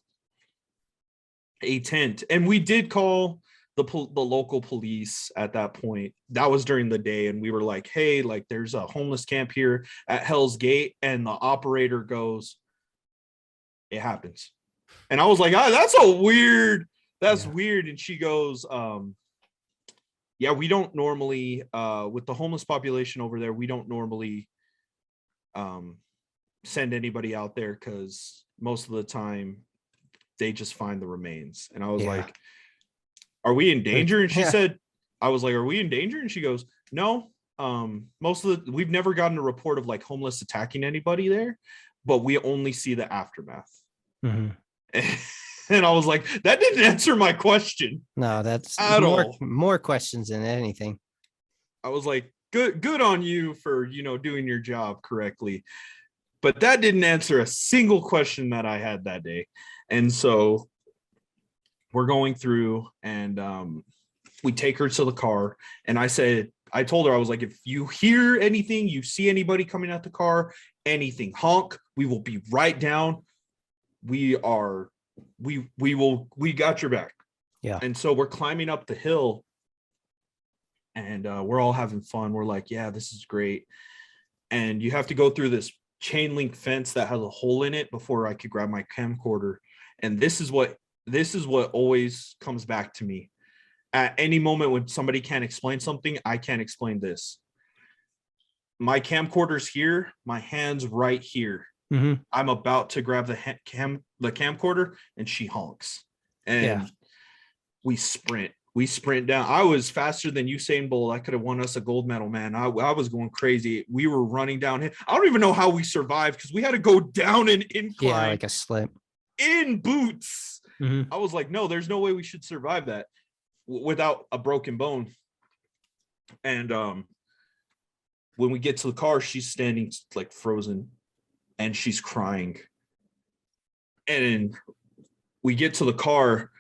tent. And we did call the local police at that point. That was during the day. And we were like, hey, like, there's a homeless camp here at Hell's Gate. And the operator goes, it happens. And I was like, that's weird. And she goes, yeah, we don't normally, with the homeless population over there, we don't normally send anybody out there, because most of the time they just find the remains. And I was like, are we in danger? And she said, I was like, are we in danger? And she goes, no. We've never gotten a report of like homeless attacking anybody there, but we only see the aftermath. And I was like, that didn't answer my question. No, that's more questions than anything. I was like, good on you for, doing your job correctly. But that didn't answer a single question that I had that day. And so we're going through, and we take her to the car. And I I told her, I was like, if you hear anything, you see anybody coming out the car, anything, honk, we will be right down. We got your back. Yeah. And so we're climbing up the hill and we're all having fun. We're like, yeah, this is great. And you have to go through this chain link fence that has a hole in it before I could grab my camcorder. And this is what always comes back to me. At any moment when somebody can't explain something, I can't explain this. My camcorder's here, my hand's right here. Mm-hmm. I'm about to grab the camcorder, and she honks. And we sprint down. I was faster than Usain Bolt. I could have won us a gold medal, man. I was going crazy. We were running down. I don't even know how we survived because we had to go down an incline. Yeah, like a slip. In boots. Mm-hmm. I was like, no, there's no way we should survive that without a broken bone. And when we get to the car, she's standing like frozen and she's crying. And we get to the car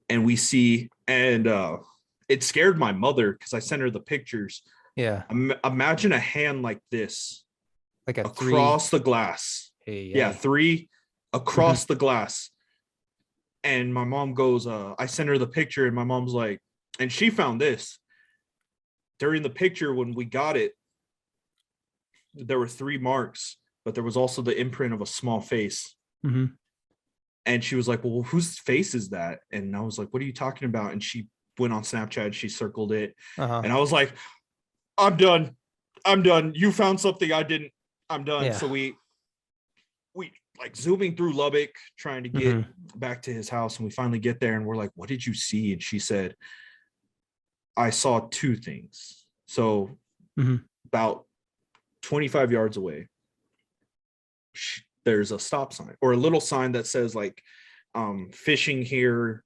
and we see, and it scared my mother because I sent her the pictures. Yeah. Imagine a hand like this, like a across the glass. Hey. Yeah, 3 across the glass. And my mom goes, I sent her the picture, and my mom's like, and she found this. During the picture, when we got it, there were 3 marks, but there was also the imprint of a small face. Mm-hmm. And she was like, well, whose face is that? And I was like, what are you talking about? And she went on Snapchat, she circled it. And I was like, I'm done. You found something I didn't. I'm done. So we like zooming through Lubbock, trying to get back to his house. And we finally get there and we're like, what did you see? And she said, I saw 2 things. So about 25 yards away, there's a stop sign or a little sign that says like fishing here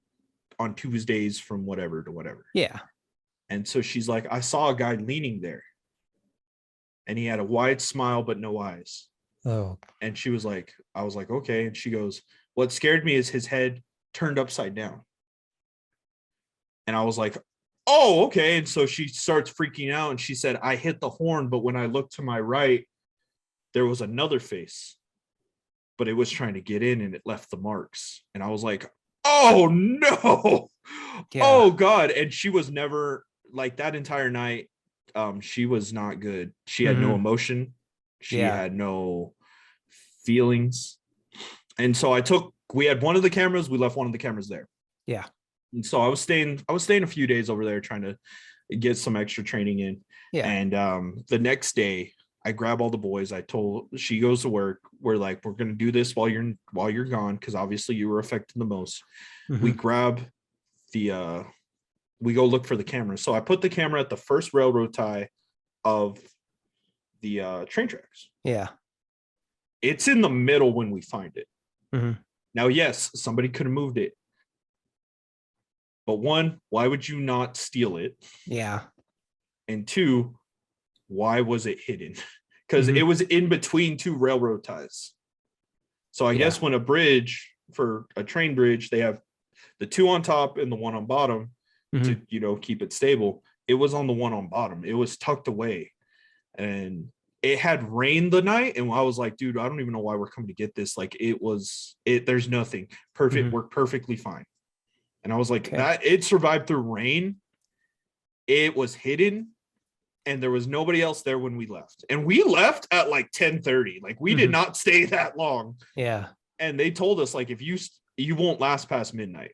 on Tuesdays from whatever to whatever. Yeah. And so she's like, I saw a guy leaning there and he had a wide smile, but no eyes. Oh. And she was like, I was like, okay. And she goes, what scared me is his head turned upside down. And I was like, oh, okay. And so she starts freaking out and she said, I hit the horn, but when I looked to my right, there was another face, but it was trying to get in and it left the marks. And I was like, oh no. Yeah. Oh God. And she was never like that entire night. She was not good. She had no emotion. She had no feelings. And so we had one of the cameras, we left one of the cameras there. Yeah. And so I was staying a few days over there trying to get some extra training in. Yeah. And the next day I grab all the boys. She goes to work. We're like, we're going to do this while you're gone. Cause obviously you were affected the most. We grab we go look for the camera. So I put the camera at the first railroad tie of the train tracks. Yeah. It's in the middle when we find it. Now, yes, somebody could have moved it. But 1, why would you not steal it? Yeah. And 2, why was it hidden? Because it was in between 2 railroad ties. So I guess when for a train bridge, they have the 2 on top and the 1 on bottom to, keep it stable. It was on the 1 on bottom. It was tucked away. And it had rained the night. And I was like, dude, I don't even know why we're coming to get this. Like there's nothing. Perfect. Worked perfectly fine. And I was like, that it survived through rain. It was hidden. And there was nobody else there when we left. And we left at like 10:30. Like we did not stay that long. Yeah. And they told us like, if you won't last past midnight.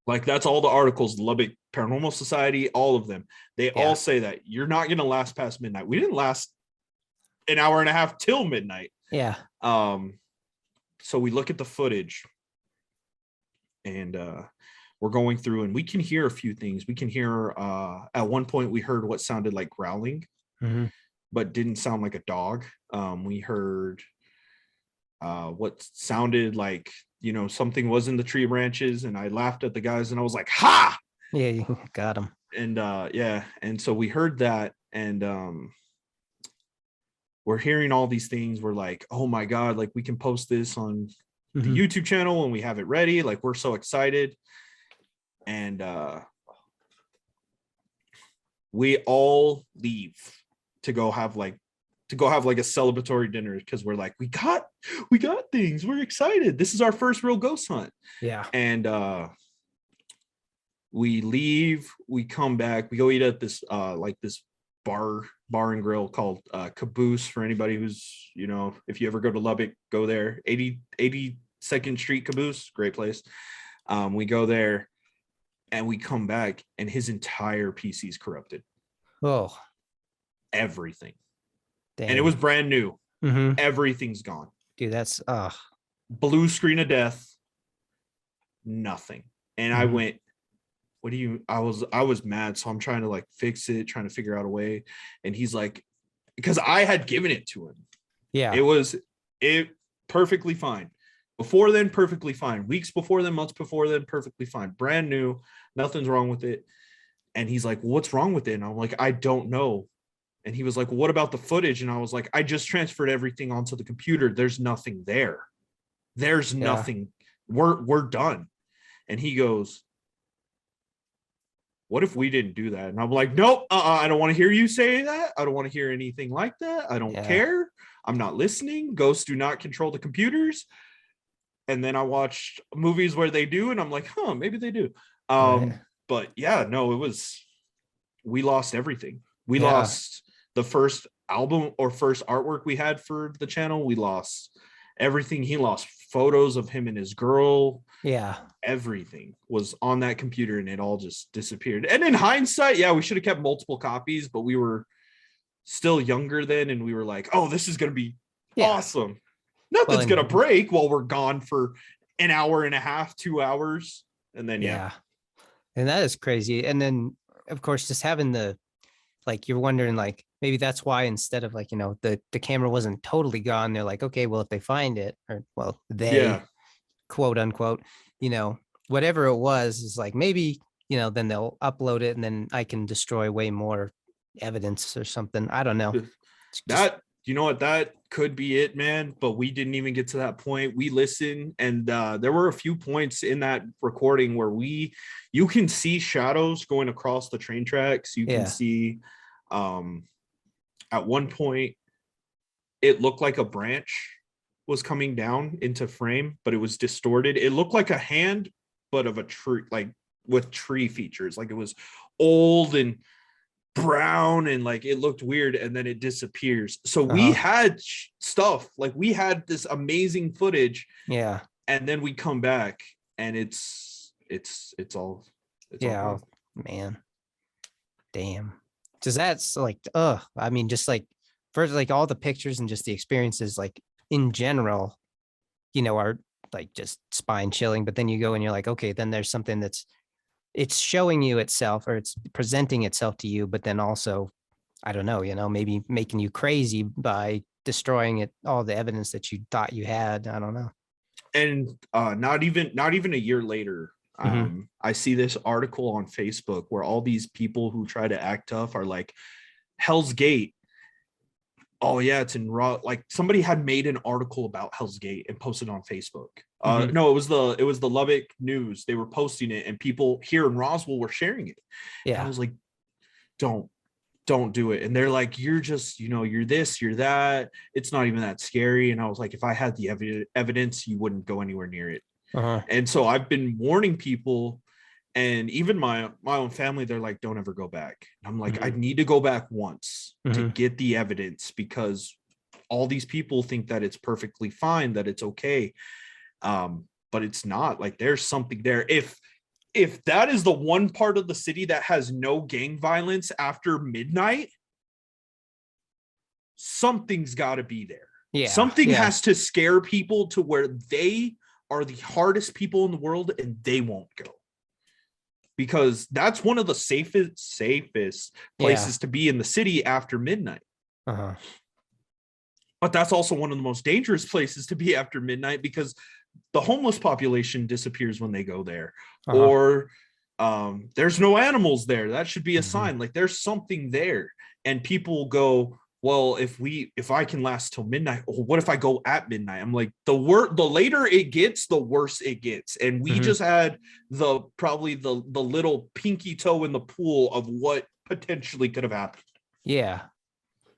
Like that's all the articles, Lubbock Paranormal Society, all of them. They all say that you're not going to last past midnight. We didn't last an hour and a half till midnight. Yeah. So we look at the footage and we're going through and we can hear a few things. We can hear at one point we heard what sounded like growling, but didn't sound like a dog. We heard what sounded like, something was in the tree branches, and I laughed at the guys and I was like, ha! Yeah, you got him. And and so we heard that, and we're hearing all these things. We're like, oh my God, like we can post this on the YouTube channel when we have it ready. Like we're so excited. And we all leave to go have like a celebratory dinner because we're like, we got things. We're excited. This is our first real ghost hunt. Yeah. And we leave, we come back, we go eat at this this bar and grill called Caboose. For anybody who's, if you ever go to Lubbock, go there. 82nd Street Caboose, great place. We go there and we come back and his entire PC is corrupted. Oh, everything. dang. And it was brand new. Mm-hmm. Everything's gone. Dude, that's blue screen of death, nothing. And I went, I was mad, so I'm trying to like fix it, trying to figure out a way. And he's like, because I had given it to him. Yeah. It perfectly fine. Before then, perfectly fine. Weeks before then, months before then, perfectly fine. Brand new, nothing's wrong with it. And he's like, well, what's wrong with it? And I'm like, I don't know. And he was like, well, what about the footage? And I was like, I just transferred everything onto the computer. There's nothing there. There's nothing. We're done. And he goes, what if we didn't do that? And I'm like, nope, I don't want to hear you say that. I don't want to hear anything like that. I don't care. I'm not listening. Ghosts do not control the computers. And then I watched movies where they do, and I'm like, maybe they do. But yeah, no, we lost everything. We lost the first album or first artwork we had for the channel. We lost everything. He lost photos of him and his girl. Yeah. Everything was on that computer and it all just disappeared. And in hindsight, we should have kept multiple copies, but we were still younger then. And we were like, oh, this is going to be awesome. Nothing's going to break while we're gone for an hour and a half, 2 hours. And then, And that is crazy. And then, of course, just having you're wondering, like, maybe that's why instead of the camera wasn't totally gone, they're like, okay, well, if they find it, or quote unquote, whatever it was, is like, maybe, then they'll upload it and then I can destroy way more evidence or something. I don't know. That could be it, man. But we didn't even get to that point. We listened, and there were a few points in that recording where you can see shadows going across the train tracks. You can see at one point it looked like a branch was coming down into frame, but it was distorted. It looked like a hand, but of a tree, like with tree features. Like it was old and brown and like it looked weird, and then it disappears. So we had stuff, like we had this amazing footage, and then we come back and it's all man, damn. Because that's like I mean, just like first, like all the pictures and just the experiences, like in general, are like just spine chilling. But then you go and you're like, okay, then there's something it's showing you itself, or it's presenting itself to you, but then also, I don't know, maybe making you crazy by destroying it, all the evidence that you thought you had. I don't know. And not even a year later, I see this article on Facebook where all these people who try to act tough are like, Hell's Gate. Oh yeah, it's in raw. Like somebody had made an article about Hell's Gate and posted on Facebook. No, it was the Lubbock News. They were posting it, and people here in Roswell were sharing it. Yeah, and I was like, don't do it. And they're like, you're just, you're this, you're that. It's not even that scary. And I was like, if I had the evidence, you wouldn't go anywhere near it. And so I've been warning people, and even my own family, they're like, don't ever go back. And I'm like, I need to go back once to get the evidence, because all these people think that it's perfectly fine, that it's okay. But it's not. Like there's something there. If that is the one part of the city that has no gang violence after midnight, something's got to be there. Yeah. Something has to scare people to where they are the hardest people in the world and they won't go. Because that's one of the safest places to be in the city after midnight. But that's also one of the most dangerous places to be after midnight, because the homeless population disappears when they go there. Or there's no animals there. That should be a sign. Like there's something there. And people go, well, if I can last till midnight, what if I go at midnight? I'm like, the later it gets, the worse it gets. And we just had probably the little pinky toe in the pool of what potentially could have happened. Yeah.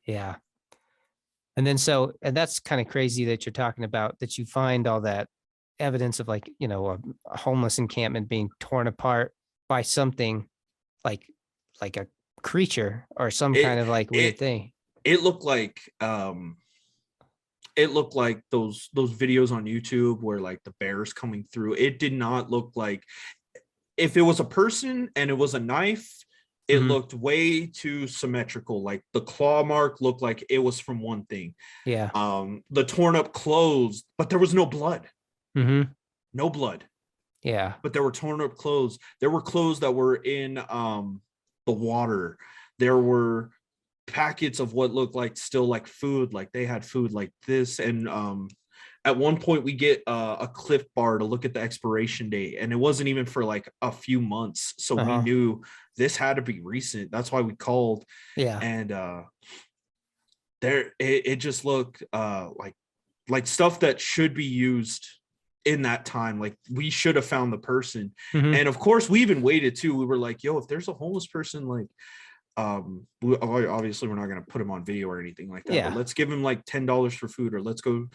Yeah. And then and that's kind of crazy that you're talking about, that you find all that evidence of like, a homeless encampment being torn apart by something like a creature or some kind It of like weird it thing. it looked like those videos on YouTube where like the bear's coming through. It did not look like, if it was a person and it was a knife, it Mhm. looked way too symmetrical. Like the claw mark looked like it was from one thing. Yeah. The torn up clothes, but there was no blood. Mm-hmm. No blood. Yeah. But there were torn up clothes. There were clothes that were in the water. There were packets of what looked like still like food, like they had food like this. And at one point we get a Cliff Bar to look at the expiration date, and it wasn't even for like a few months, so we Uh-huh. knew this had to be recent. That's why we called. Yeah. And it just looked like stuff that should be used in that time. Like we should have found the person. Mm-hmm. And of course we even waited too. We were like, yo, if there's a homeless person, like obviously we're not going to put him on video or anything like that, Yeah. but let's give him like $10 for food, or let's go,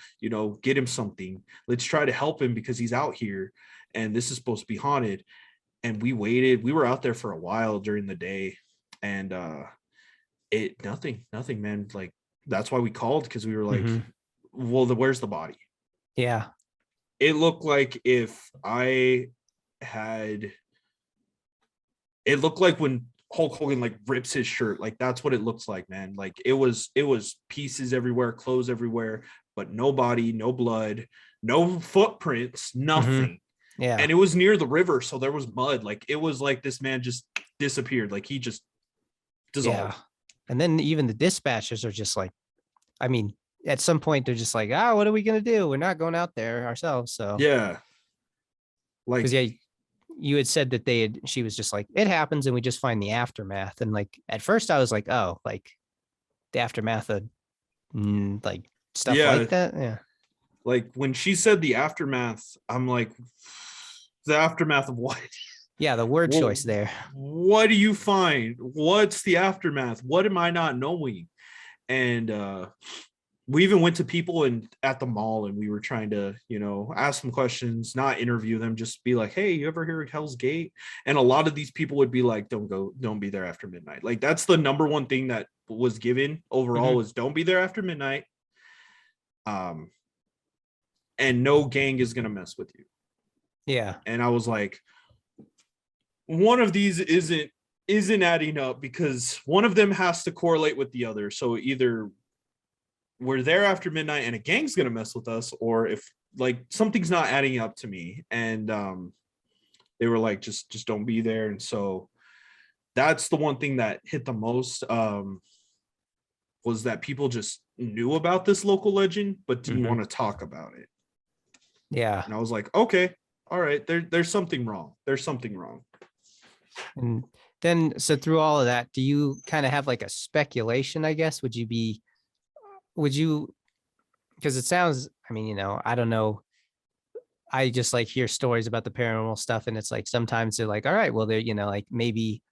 get him something. Let's try to help him because he's out here and this is supposed to be haunted. And we waited. We were out there for a while during the day, and nothing, man. Like that's why we called, because we were like, Mm-hmm. well, where's the body? Yeah. It looked like it looked like when Hulk Hogan like rips his shirt, like that's what it looks like, man. Like it was pieces everywhere, clothes everywhere, but no body, no blood, no footprints, nothing. Mm-hmm. Yeah. And it was near the river, so there was mud. Like it was like this man just disappeared, like he just dissolved. Yeah. And then even the dispatchers are just like, I mean, at some point they're just like, what are we gonna do? We're not going out there ourselves. So Yeah. because Like you had said that she was just like, it happens and we just find the aftermath. And like at first I was like, oh, like the aftermath of like stuff yeah, like that. Yeah. like when she said the aftermath, I'm like, the aftermath of what? Yeah, the word Well, choice there. what do you find? What's the aftermath? What am I not knowing? And we even went to people at the mall, and we were trying to, ask them questions, not interview them, just be like, hey, you ever hear of Hell's Gate? And a lot of these people would be like, don't be there after midnight. Like that's the number one thing that was given overall, was don't be there after midnight. And no gang is gonna mess with you. Yeah. And I was like, one of these isn't adding up, because one of them has to correlate with the other. So either we're there after midnight and a gang's gonna mess with us, or if like something's not adding up to me. And they were like, just don't be there. And so that's the one thing that hit the most, was that people just knew about this local legend but didn't want to talk about it. Yeah. And I was like, okay, all right, there's something wrong. There's something wrong. And then, so through all of that, do you kind of have like a speculation, I guess? Would you, because it sounds, I mean, I don't know. I just like hear stories about the paranormal stuff, and it's like sometimes they're like, all right, well, they're, like maybe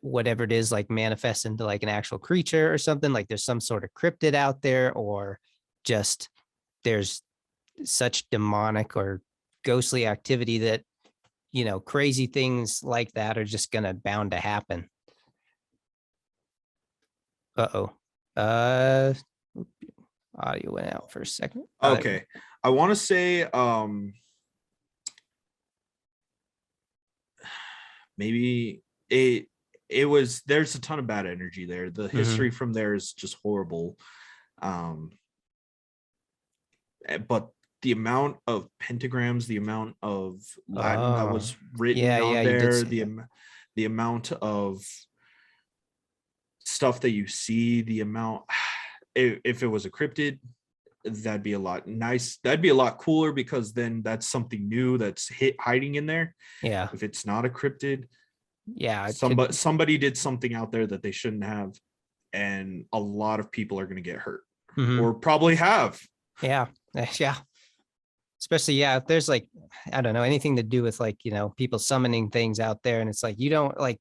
whatever it is like manifests into like an actual creature or something, like there's some sort of cryptid out there, or just there's such demonic or ghostly activity that, crazy things like that are just gonna bound to happen. Uh-oh. Audio went out for a second. Okay. I want to say maybe there's a ton of bad energy there. The history from there is just horrible. But the amount of pentagrams, the amount of Latin that was written on there, the amount of stuff that you see, the amount, if it was a cryptid, that'd be a lot nice. That'd be a lot cooler, because then that's something new that's hiding in there. Yeah. If it's not a cryptid, yeah, somebody did something out there that they shouldn't have, and a lot of people are going to get hurt, or probably have. Yeah. Especially, if there's like, I don't know, anything to do with like, people summoning things out there, and it's like, you don't like,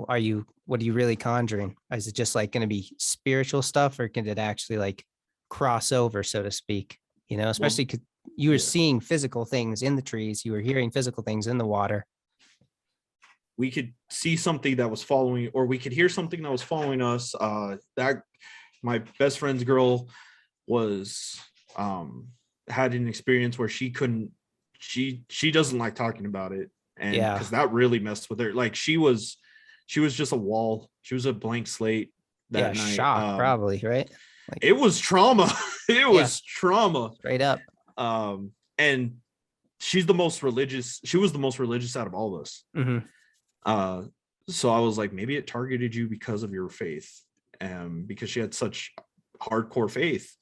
are you what are you really conjuring? Is it just like going to be spiritual stuff, or can it actually like cross over, so to speak? Well, Especially because you were yeah, seeing physical things in the trees, you were hearing physical things in the water. we could see something that was following, or we could hear something that was following us. That my best friend's girl was had an experience where she couldn't. She doesn't like talking about it, and Yeah. because that really messed with her. Like she was just a wall. She was a blank slate Yeah. that night. Shock, probably, right? Like, It was trauma. It yeah, was trauma. straight up. And she's the most religious. She was the most religious out of all of us. Hmm. Uh, so I was like, maybe it targeted you because of your faith, because she had such hardcore faith,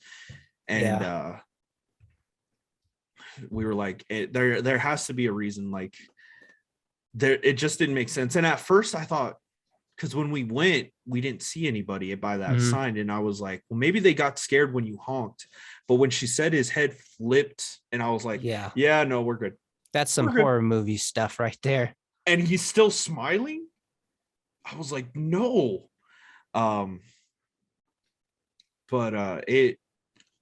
and Yeah. we were like, there has to be a reason. Like, there, it just didn't make sense. And at first, I thought, because when we went, we didn't see anybody by that Hmm. sign, and I was like, well, maybe they got scared when you honked. But when she said his head flipped, and I was like, Yeah. yeah, no, we're good. That's some We're good. horror movie stuff right there. And he's still smiling. I was like, no. Um, but it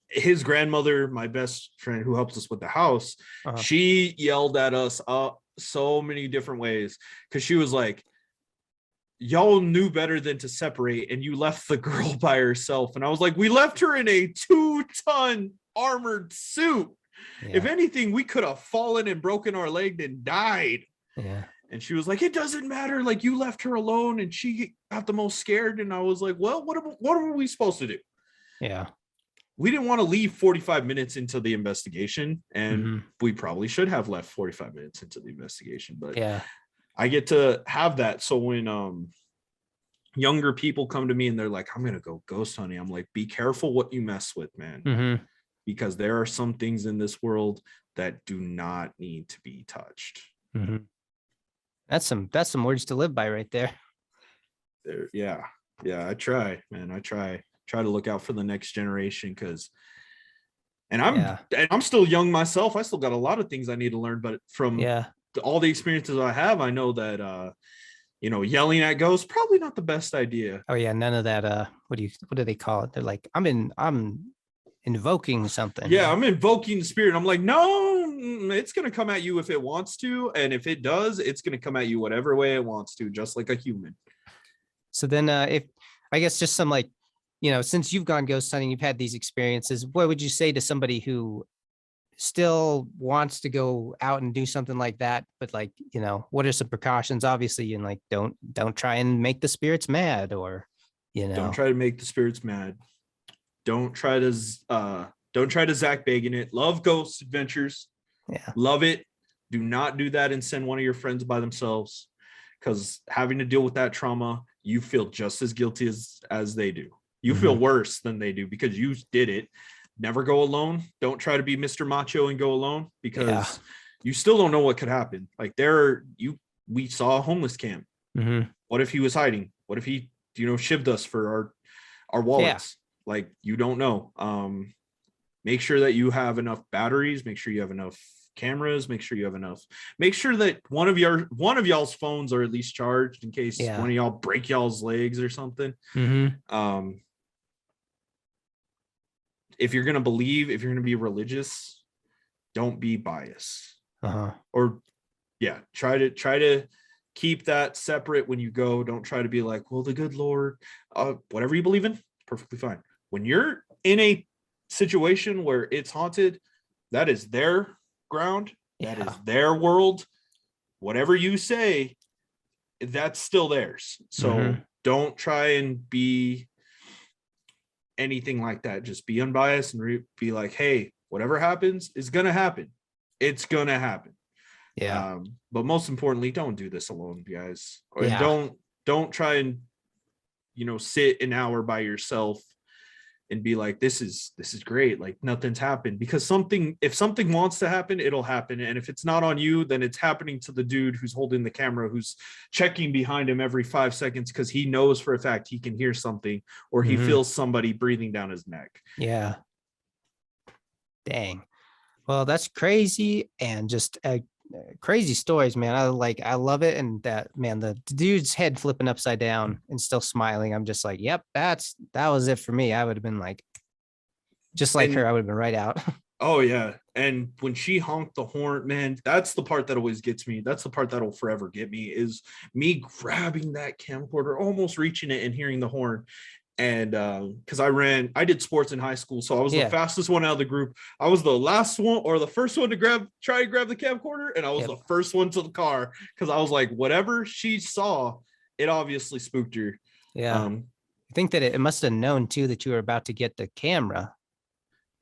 his grandmother, my best friend who helps us with the house, Uh-huh. she yelled at us up so many different ways, because she was like, y'all knew better than to separate, and you left the girl by herself. And I was like, we left her in a 2-ton armored suit. If Yeah. anything, we could have fallen and broken our leg and died. Yeah. And she was like, it doesn't matter. Like, you left her alone and she got the most scared. And I was like, well, what are we supposed to do? Yeah. We didn't want to leave 45 minutes into the investigation. And Hmm. we probably should have left 45 minutes into the investigation. But Yeah. I get to have that. So when younger people come to me and they're like, I'm going to go ghost hunting, I'm like, be careful what you mess with, man. Hmm. Because there are some things in this world that do not need to be touched. Hmm. That's some words to live by right there. Yeah, I try, man. I try to look out for the next generation, because and Yeah. I'm still young myself. I still got a lot of things I need to learn, but from Yeah. all the experiences I have, I know that yelling at ghosts probably not the best idea. Oh yeah. None of that. What do they call it? They're like, I'm invoking something. Yeah, I'm invoking the spirit. I'm like, no, it's gonna come at you if it wants to, and if it does, it's gonna come at you whatever way it wants to, just like a human. So then, if I guess just some like, since you've gone ghost hunting, you've had these experiences. What would you say to somebody who still wants to go out and do something like that, but like, what are some precautions? Obviously, and like, don't try and make the spirits mad, or, Don't try to make the spirits mad. Don't try to Zach Bagan it. Love ghost adventures. Yeah. Love it. Do not do that and send one of your friends by themselves, because having to deal with that trauma, you feel just as guilty as they do. You feel worse than they do because you did it. Never go alone. Don't try to be Mr. Macho and go alone, because you still don't know what could happen. Like we saw a homeless camp. Mm-hmm. What if he was hiding? What if he, shivved us for our wallets? Like, you don't know. Make sure that you have enough batteries. Make sure you have enough cameras. Make sure that one of y'all's phones are at least charged in case one of y'all break y'all's legs or something. Mm-hmm. If you're going to be religious, don't be biased. Uh-huh. Or try to keep that separate when you go. Don't try to be like, well, the good Lord, whatever you believe in, perfectly fine. When you're in a situation where it's haunted, that is their ground. That is their world. Whatever you say, that's still theirs. So don't try and be anything like that. Just be unbiased and be like, hey, whatever happens is going to happen. It's going to happen. Yeah. But most importantly, don't do this alone, guys. Or Yeah. don't try and sit an hour by yourself and be like, this is great, like nothing's happened. Because if something wants to happen, it'll happen. And if it's not on you, then it's happening to the dude who's holding the camera, who's checking behind him every 5 seconds because he knows for a fact he can hear something, or he feels somebody breathing down his neck. Yeah. Dang. Well, that's crazy. And just crazy stories, man. I love it. And that, man, the dude's head flipping upside down and still smiling. I'm just like, yep, that was it for me. I would have been like, just like her, And I would have been right out. oh yeah, and when she honked the horn, man, that's the part that always gets me. That's the part that'll forever get me, is me grabbing that camcorder, almost reaching it and hearing the horn. And because I did sports in high school, so I was the Yeah. fastest one out of the group. I was the last one or the first one to try to grab the camcorder, and I was Yep. the first one to the car, because I was like, whatever she saw, it obviously spooked her. Yeah. I think that it must have known too that you were about to get the camera.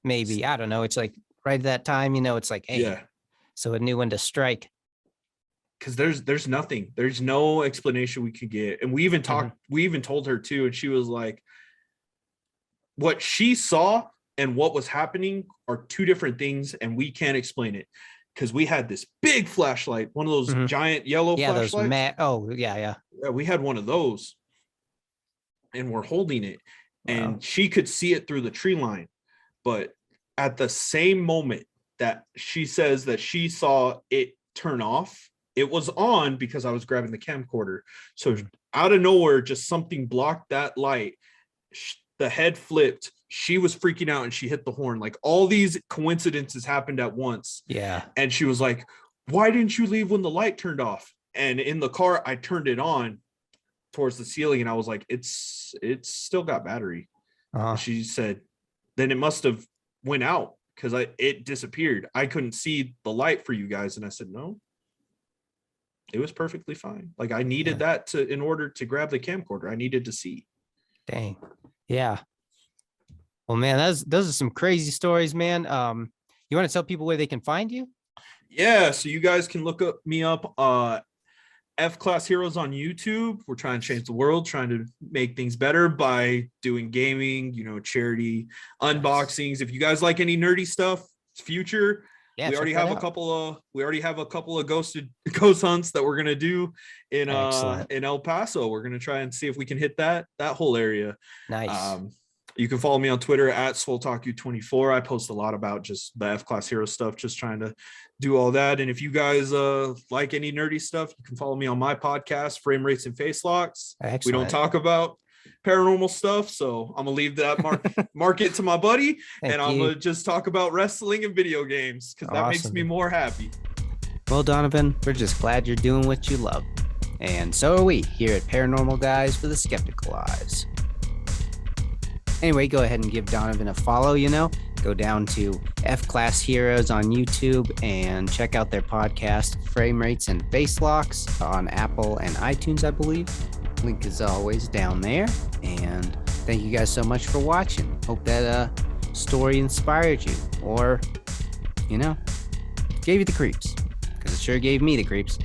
Maybe. I don't know. It's like right at that time, it's like, hey, Yeah, so it knew when to strike. because there's nothing, there's no explanation we could get. And we even talked, we even told her too, and she was like, what she saw and what was happening are two different things, and we can't explain it, because we had this big flashlight, one of those giant yellow flashlights. Yeah. Yeah, we had one of those, and we're holding it. Wow. And she could see it through the tree line. But at the same moment that she says that she saw it turn off, it was on because I was grabbing the camcorder. So out of nowhere, just something blocked that light. The head flipped. She was freaking out and she hit the horn. Like, all these coincidences happened at once. Yeah. And she was like, why didn't you leave when the light turned off? And in the car, I turned it on towards the ceiling, and I was like, it's still got battery. She said, then it must have went out, because it disappeared. I couldn't see the light for you guys. And I said, no, it was perfectly fine. Like, I needed that in order to grab the camcorder. I needed to see. Dang. Yeah. Well, man, those are some crazy stories, man. You want to tell people where they can find you? Yeah, so you guys can look me up F-class Heroes on YouTube. We're trying to change the world, trying to make things better by doing gaming, charity, unboxings. If you guys like any nerdy stuff, future, we already have a couple of ghost hunts that we're gonna do in El Paso. We're gonna try and see if we can hit that whole area. Nice. You can follow me on Twitter at SwolTalkU24. I post a lot about just the F-class hero stuff, just trying to do all that. And if you guys like any nerdy stuff, you can follow me on my podcast, Framerates and Facelocks. Excellent. We don't talk about paranormal stuff, so I'm gonna leave that market to my buddy. I'm gonna just talk about wrestling and video games, because that makes me more happy. Well, Donovan, we're just glad you're doing what you love. And so are we here at Paranormal Guys for the Skeptical Eyes. Anyway, go ahead and give Donovan a follow, Go down to F-class Heroes on YouTube and check out their podcast, Framerates and Facelocks, on Apple and iTunes, I believe. Link is always down there. And thank you guys so much for watching. Hope that story inspired you, or, gave you the creeps, because it sure gave me the creeps.